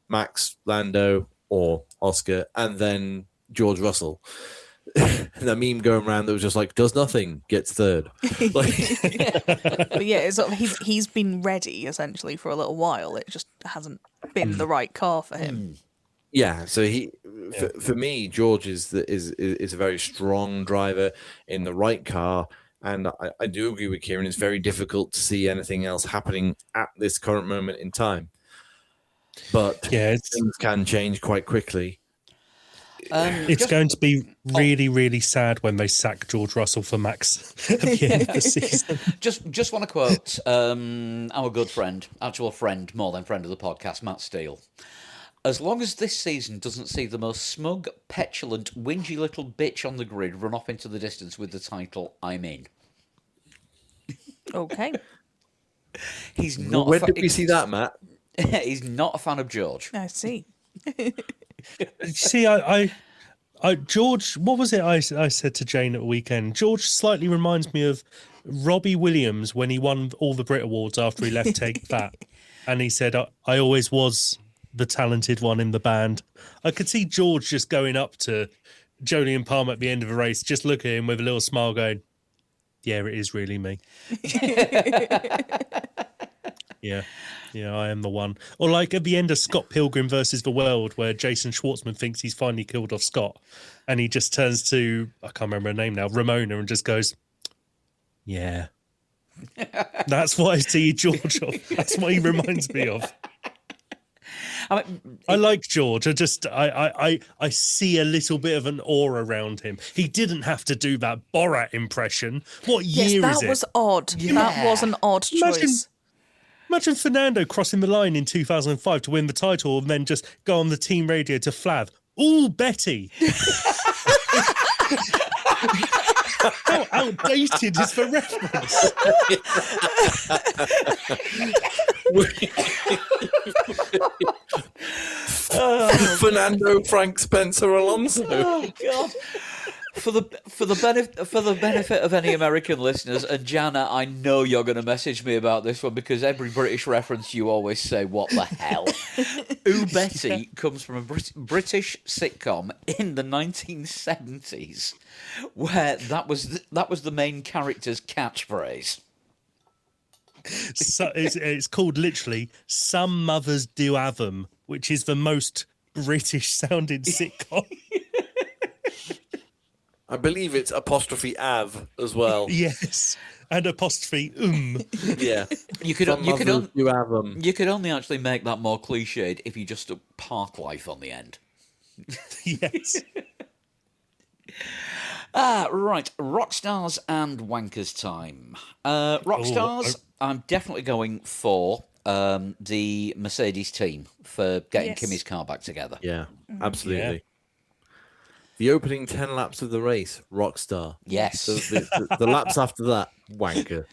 Max, Lando, or Oscar, and then George Russell. The meme going around that was just like, does nothing, gets third. But yeah, it's sort of, he's been ready essentially for a little while. It just hasn't been the right car for him. Yeah, so for me, George is a very strong driver in the right car, and I do agree with Kieran. It's very difficult to see anything else happening at this current moment in time. But things can change quite quickly. It's going to be really, really sad when they sack George Russell for Max at the end of the season. Just want to quote our good friend, actual friend, more than friend of the podcast, Matt Steele. As long as this season doesn't see the most smug, petulant, whingy little bitch on the grid run off into the distance with the title, I'm in. Okay. He's not. When did we see that, Matt? He's not a fan of George. I see. See, I George, what was it I said to Jane at the weekend? George slightly reminds me of Robbie Williams when he won all the Brit Awards after he left Take That. And he said, I always was the talented one in the band. I could see George just going up to Jolyon Palmer at the end of a race, just look at him with a little smile going, yeah, it is really me. Yeah, I am the one. Or like at the end of Scott Pilgrim versus the World, where Jason Schwartzman thinks he's finally killed off Scott, and he just turns to, I can't remember her name now, Ramona, and just goes, yeah. That's what I see George of. That's what he reminds me of. I like George. I see a little bit of an aura around him. He didn't have to do that Borat impression. What year is it? Yes, that was odd. Yeah. That was an odd choice. Imagine Fernando crossing the line in 2005 to win the title and then just go on the team radio to Flav. Ooh, Betty. How outdated is the reference? Fernando Frank Spencer Alonso. Oh God! For the benefit of any American listeners, and Jana, I know you're going to message me about this one because every British reference you always say, "What the hell?" Ooh, Betty comes from a British sitcom in the 1970s, where that was the main character's catchphrase. So it's called literally "Some Mothers Do Have 'Em," which is the most British-sounding sitcom. I believe it's apostrophe Av as well. Yes, and apostrophe Yeah. You could You have them. you could only actually make that more cliched if you just stuck Park Life on the end. Yes. Right. Rockstars and Wankers time. Rockstars, I'm definitely going for the Mercedes team for getting Yes. Kimi's car back together. Yeah, absolutely. Yeah. The opening 10 laps of the race, Rockstar. Yes. The laps after that, wanker.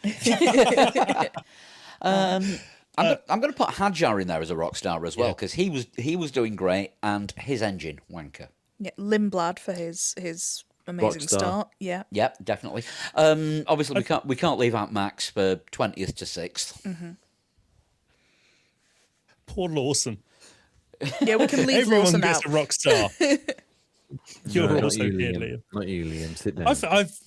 I'm going to put Hadjar in there as a rock star as well because he was doing great and his engine wanker. Yeah, Lindblad for his amazing Rockstar. start. Yeah. Yep, definitely. Obviously, we can't leave out Max for 20th to 6th. Mm-hmm. Poor Lawson. Yeah, we can leave Everyone Lawson gets out. a rock star. You're No, also not you, here, Liam. Liam. Not you, Liam. Sit down.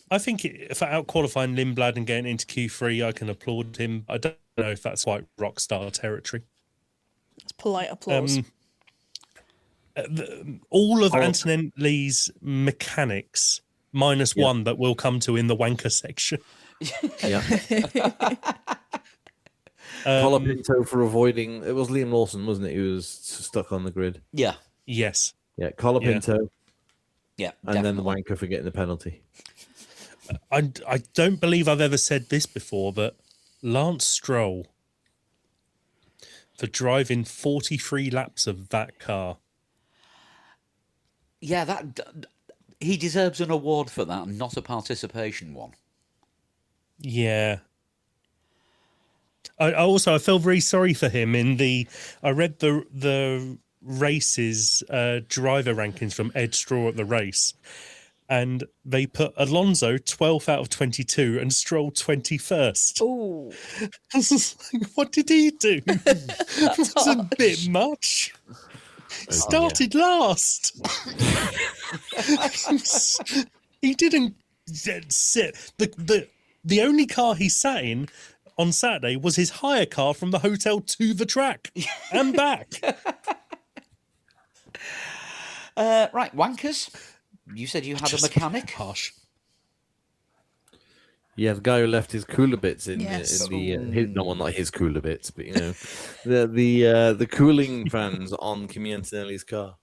I think for out qualifying Lindblad and getting into Q3, I can applaud him. I don't know if that's quite rock star territory. It's polite applause. All of Antonelli's mechanics, minus one that we'll come to in the wanker section. Yeah. Colapinto for avoiding. It was Liam Lawson, wasn't it? He was stuck on the grid. Yeah, Yes. Yeah, Colapinto, yeah, and then the definitely. wanker for getting the penalty. I don't believe I've ever said this before, but Lance Stroll for driving 43 laps of that car. Yeah, he deserves an award for that, and not a participation one. Yeah. I felt very sorry for him I read the race's driver rankings from Ed Straw at the race, and they put Alonso 12th out of 22 and Stroll 21st. Oh, I was just like, what did he do? It was a bit much. Started last. He didn't sit. The only car he sat in on Saturday was his hire car from the hotel to the track and back. Right, Wankers. You said you had a mechanic. Harsh. Yeah, the guy who left his cooler bits in, Yes. not his cooler bits, but the cooling fans on Kimi Antonelli's car.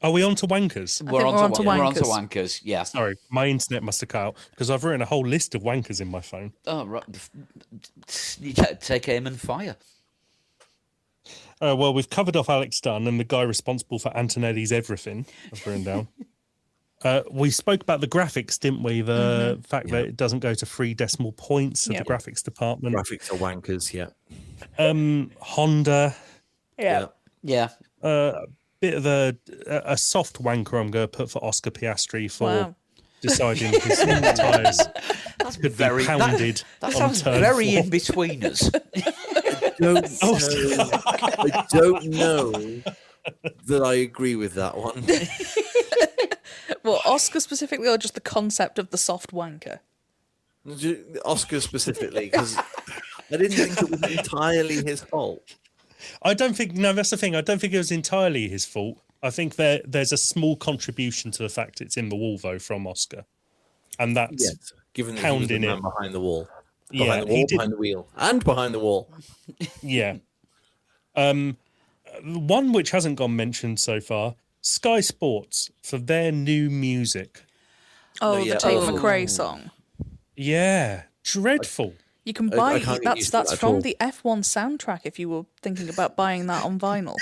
Are we on to wankers? I think we're on to We're on to Wankers. Wankers. Yeah. Sorry, my internet must have cut out because I've written a whole list of wankers in my phone. Oh, right. You take aim and fire. Well, we've covered off Alex Dunn and the guy responsible for Antonelli's everything. I've written down. We spoke about the graphics, didn't we? The fact that it doesn't go to 3 decimal points of Yep. the graphics department. Graphics are wankers, yeah. Honda, yeah. Yeah. bit of a soft wanker I'm going to put for Oscar Piastri for Wow. deciding his tyres That's could very be pounded That on sounds turn very 4. in between us. I don't know that I agree with that one. Well, Oscar specifically, or just the concept of the soft wanker? Oscar specifically, because I didn't think it was entirely his fault. I don't think. No, that's the thing. I don't think it was entirely his fault. I think there's a small contribution to the fact it's in the wall, though, from Oscar, and that's Yes, given that he was the pounding man it. behind the wall, Yeah, behind the he wall, did. behind the wheel, and behind the wall. Yeah. One which hasn't gone mentioned so far: Sky Sports for their new music. Oh, yeah. the Tate Oh. McRae song. Yeah, dreadful. You can I buy can't get that's used to that at from all. the F1 soundtrack. If you were thinking about buying that on vinyl,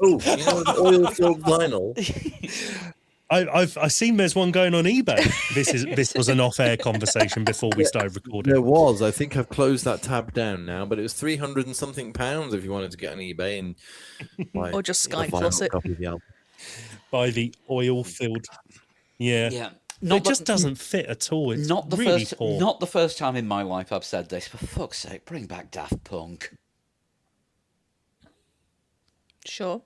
Oh, you know, the oil-filled vinyl. I've seen there's one going on eBay. This was an off-air conversation before we started recording. There was. I think I've closed that tab down now, but it was 300 and something pounds if you wanted to get on eBay and buy Or just a Sky vinyl Plus it. copy of the album. By the oil-filled. Yeah. Yeah. It just doesn't fit at all. It's Not the really first. poor. Not the first time in my life I've said this. For fuck's sake, bring back Daft Punk. sure.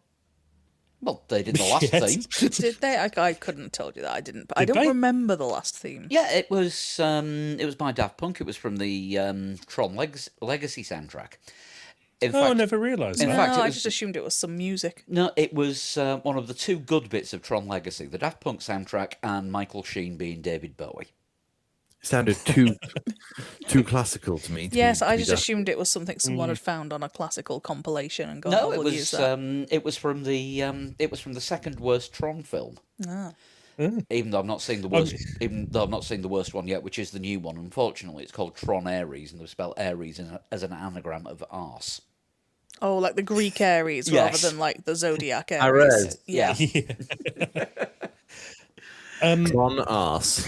Well, they did the last Yes. theme. Did they? I couldn't have told you that. I didn't. I Did don't they? remember the last theme. Yeah, it was by Daft Punk. It was from the Tron Legacy soundtrack. In Oh, I fact, never realised in that. fact, No, it I was- just assumed it was some music. No, it was one of the two good bits of Tron Legacy: the Daft Punk soundtrack and Michael Sheen being David Bowie. Sounded too classical to me. Yes, to I be just that. assumed it was something someone had found on a classical compilation and gone, No, oh, it we'll use that. was from the second worst Tron film. Ah. Even though I've not seen the worst, even though I've not seen the worst one yet, which is the new one. Unfortunately, it's called Tron Ares, and they've spelled Ares as an anagram of arse. Oh, like the Greek Ares rather Yes. than like the Zodiac Ares. Ares. Yeah. Tron arse.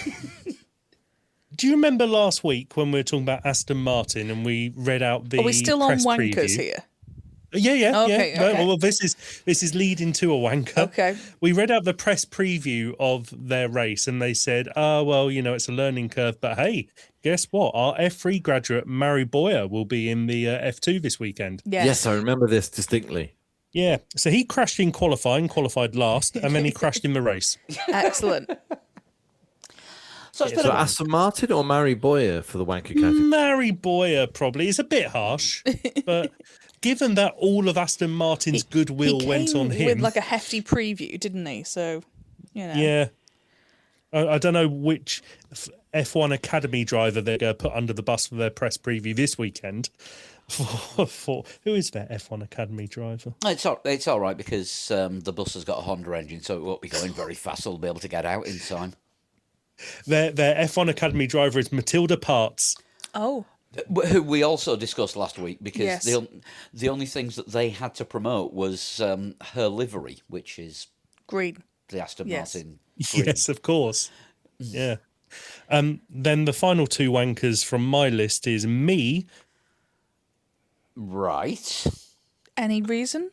Do you remember last week when we were talking about Aston Martin and we read out the Are we still on press wankers preview? here? Yeah. Okay, No, okay. well, this is leading to a wanker. Okay. We read out the press preview of their race, and they said, "Oh, well, it's a learning curve, but hey, guess what? Our F3 graduate Murray Boyer will be in the F2 this weekend." Yes, I remember this distinctly. Yeah, so he crashed in qualifying, qualified last, and then he crashed in the race. Excellent. So it's been So a, Aston Martin or Mary Boyer for the wanker category? Murray Boyer probably is a bit harsh, but given that all of Aston Martin's goodwill He went came on him, with like a hefty preview, didn't he? So, yeah. I don't know which F1 Academy driver they're going to put under the bus for their press preview this weekend. For who is their F1 Academy driver? it's all right because the bus has got a Honda engine, so it won't be going very fast. So we'll be able to get out in time. Their F1 Academy driver is Matilda Parts. Oh, Who we also discussed last week because Yes. the only things that they had to promote was her livery, which is green. the Aston Yes. Martin. Green. Yes, of course. Yeah. Then the final two wankers from my list is me. Right. Any reason?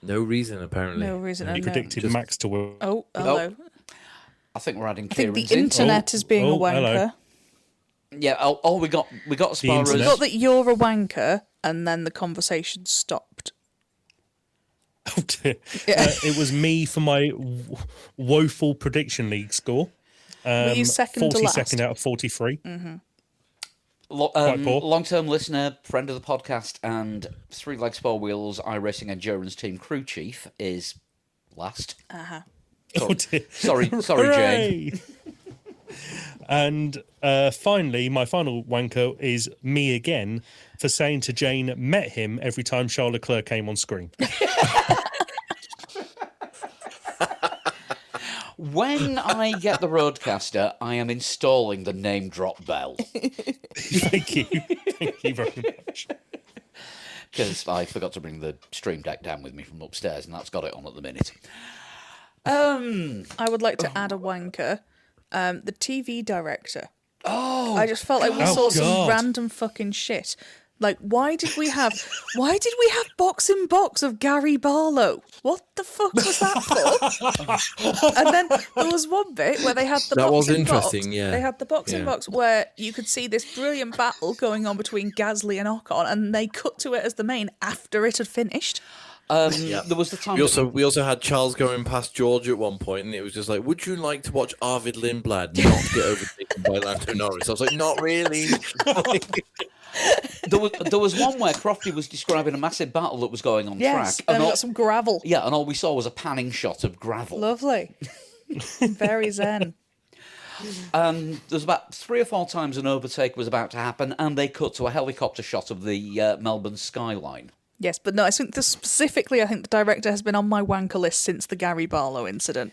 No reason, apparently. No reason. He no. predicted Max to win. Oh, hello. I think we're adding I think Kieran's the in. internet is being a oh, hello. wanker. Yeah. Oh, we got as far as We internet. got that you're a wanker, and then the conversation stopped. Oh dear. Yeah. It was me for my woeful prediction league score. Were you second to last? 42nd out of 43. poor. long-term listener, friend of the podcast, and Three Legs Four Wheels iRacing Endurance Team crew chief is last. Oh dear. Sorry, Jane. Hooray! And finally, my final wanker is me again for saying to Jane, met him every time Charles Leclerc came on screen. When I get the Roadcaster, I am installing the name drop bell Thank you. Thank you very much. because I forgot to bring the Stream Deck down with me from upstairs, and that's got it on at the minute. I would like to add a wanker. The TV director. Oh, I just felt like we Oh, saw some God. random fucking shit. Like, why did we have box in box of Gary Barlow? What the fuck was that for? And then there was one bit where they had the That box was in box. interesting, yeah. They had the box in Yeah. box where you could see this brilliant battle going on between Gasly and Ocon, and they cut to it as the main after it had finished. There was the time. We also had Charles going past George at one point, and it was just like, would you like to watch Arvid Lindblad not get overtaken by Lando Norris? I was like, not really. There was one where Crofty was describing a massive battle that was going on Yes, track. and we all, got some gravel. yeah, and all we saw was a panning shot of gravel. Lovely. Very zen. There's about 3 or 4 times an overtake was about to happen, and they cut to a helicopter shot of the Melbourne skyline. Yes, but no, I think specifically, I think the director has been on my wanker list since the Gary Barlow incident.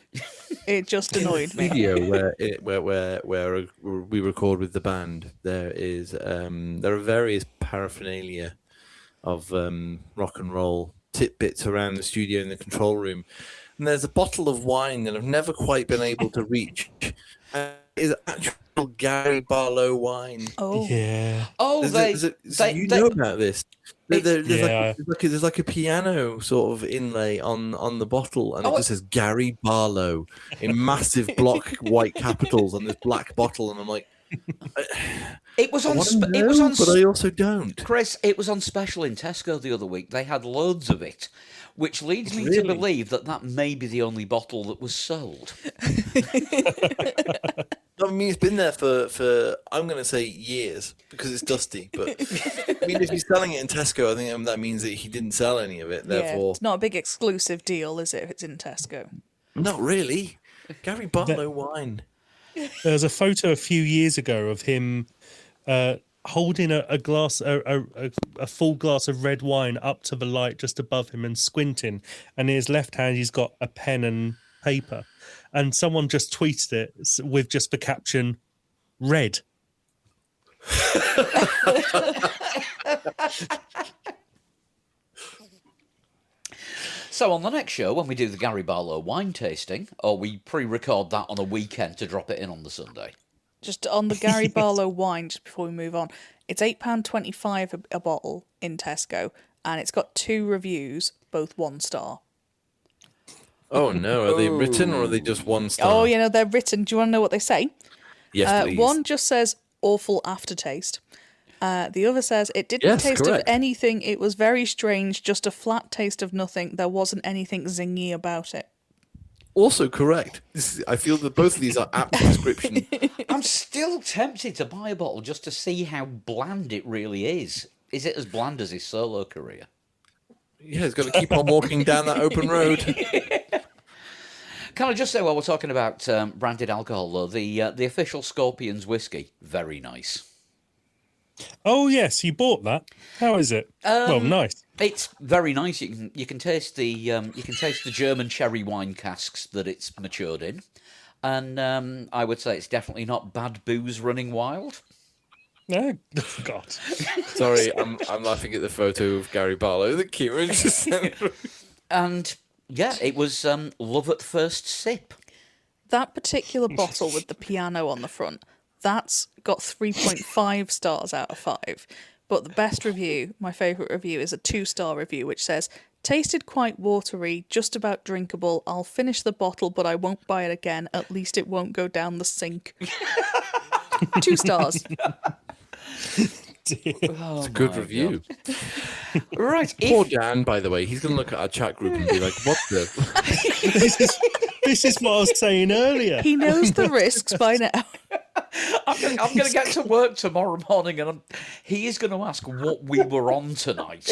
It just annoyed me. Video where we record with the band, there are various paraphernalia of rock and roll tidbits around the studio in the control room, and there's a bottle of wine that I've never quite been able to reach. Is actual Gary Barlow wine. Oh, Yeah. Oh, You know about this? There's Yeah. like a piano sort of inlay on the bottle, and it just says Gary Barlow in massive block white capitals on this black bottle, and I'm like, it was I on. want to It was know, on. but I also don't. Chris, it was on special in Tesco the other week. They had loads of it, which leads me to Really? believe that may be the only bottle that was sold. I mean, it's been there for I'm going to say years because it's dusty. But I mean, if he's selling it in Tesco, I think that means that he didn't sell any of it. yeah. Therefore, It's not a big exclusive deal, is it, if it's in Tesco? not really. Gary Barlow wine. There was a photo a few years ago of him holding a glass, a full glass of red wine up to the light just above him and squinting. And in his left hand, he's got a pen and paper. And someone just tweeted it with just the caption, "Red." So on the next show, when we do the Gary Barlow wine tasting, or we pre-record that on a weekend to drop it in on the Sunday. Just on the Gary Barlow wine, just before we move on, it's £8.25 a bottle in Tesco, and it's got 2 reviews, both 1 star. Oh no, are they written or are they just 1 star? Oh, you know, they're written. Do you want to know what they say? Yes, please. One just says awful aftertaste. The other says it didn't Yes, taste correct. of anything. It was very strange, just a flat taste of nothing. There wasn't anything zingy about it. Also correct. I feel that both of these are apt description. I'm still tempted to buy a bottle just to see how bland it really is. Is it as bland as his solo career? Yeah, he's got to keep on walking down that open road. Can I just say, while we're talking about branded alcohol, though, the official Scorpions whiskey, very nice. Oh yes, you bought that. How is it? Well, nice. It's very nice. You can taste the German cherry wine casks that it's matured in, and I would say it's definitely not bad booze running wild. Oh, God. Sorry, I'm laughing at the photo of Gary Barlow that Kieran just sent. And yeah, it was love at first sip. That particular bottle with the piano on the front, that's got 3.5 stars out of 5. But the best review, my favourite review, is a 2-star review, which says, tasted quite watery, just about drinkable. I'll finish the bottle, but I won't buy it again. At least it won't go down the sink. 2 stars. It's a good review. Right. Poor Dan, by the way, he's going to look at our chat group and be like, what the... This is what I was saying earlier. He knows the risks by now. I'm going to get to work tomorrow morning, and he is going to ask what we were on tonight.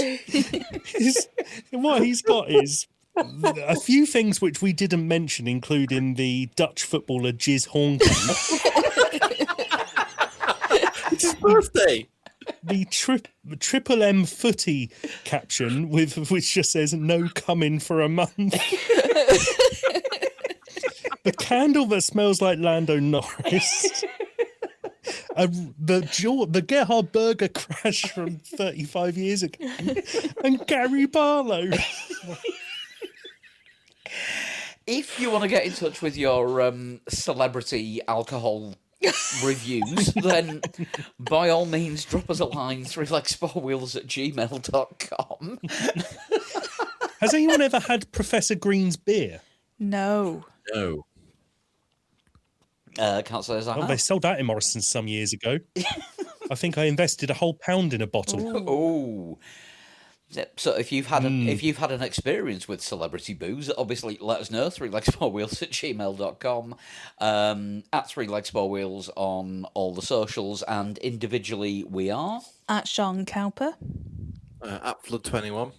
What he's got is a few things which we didn't mention, including the Dutch footballer Jizz Honky, It's his birthday! the Triple M footy caption which just says "No coming for a month." The candle that smells like Lando Norris. The Gerhard Berger crash from 35 years ago. And Gary Barlow. If you want to get in touch with your celebrity alcohol reviews, then by all means drop us a line, threelegs4wheels@gmail.com. Has anyone ever had Professor Green's beer? No. No. Can't say as I Oh, they have. sold that in Morrison's some years ago. I think I invested a whole £1 in a bottle. Oh. So if you've had an experience with celebrity booze, obviously let us know. 3legs4wheels@gmail.com, at 3legs4wheels on all the socials, and individually we are At Sean Cowper. At Flood21.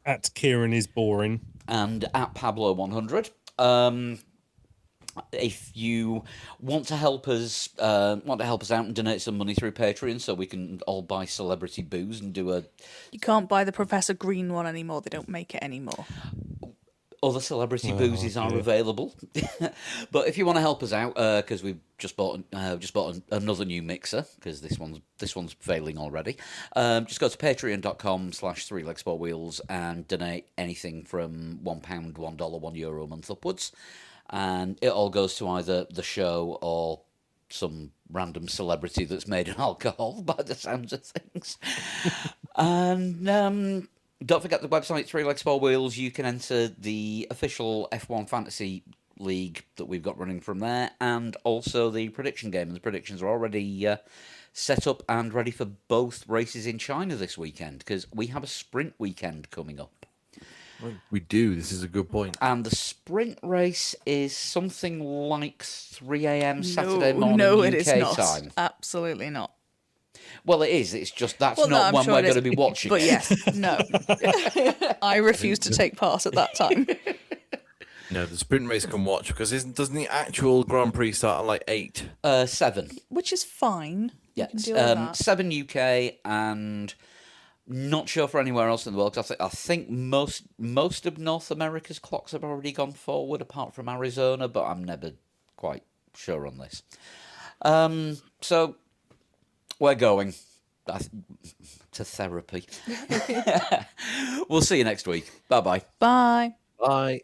At Kieran is boring. and at Pablo100. If you want to help us out and donate some money through Patreon, so we can all buy celebrity booze and do You can't buy the Professor Green one anymore. They don't make it anymore. other celebrity boozes are available. But if you want to help us out, because we've just bought another new mixer, because this one's failing already. Just go to patreon.com/3legs4wheels and donate anything from £1, $1, €1 a month upwards. And it all goes to either the show or some random celebrity that's made an alcohol, by the sounds of things. And don't forget the website, 3legs4wheels. You can enter the official F1 Fantasy League that we've got running from there, and also the prediction game. And the predictions are already set up and ready for both races in China this weekend, because we have a sprint weekend coming up. We do. This is a good point. And the sprint race is something like 3 a.m. Saturday morning no, UK it is not. time. Absolutely not. Well, it is. It's just that's Well, no, not I'm one sure we're it going is. to be watching. But yes, no. I refuse to take part at that time. No, the sprint race can watch, because doesn't the actual Grand Prix start at like 8? 7. Which is fine. You Yeah, can deal with that. 7 UK, and not sure for anywhere else in the world. 'Cause I think most of North America's clocks have already gone forward, apart from Arizona, but I'm never quite sure on this. So we're going to therapy. We'll see you next week. Bye-bye. Bye. Bye.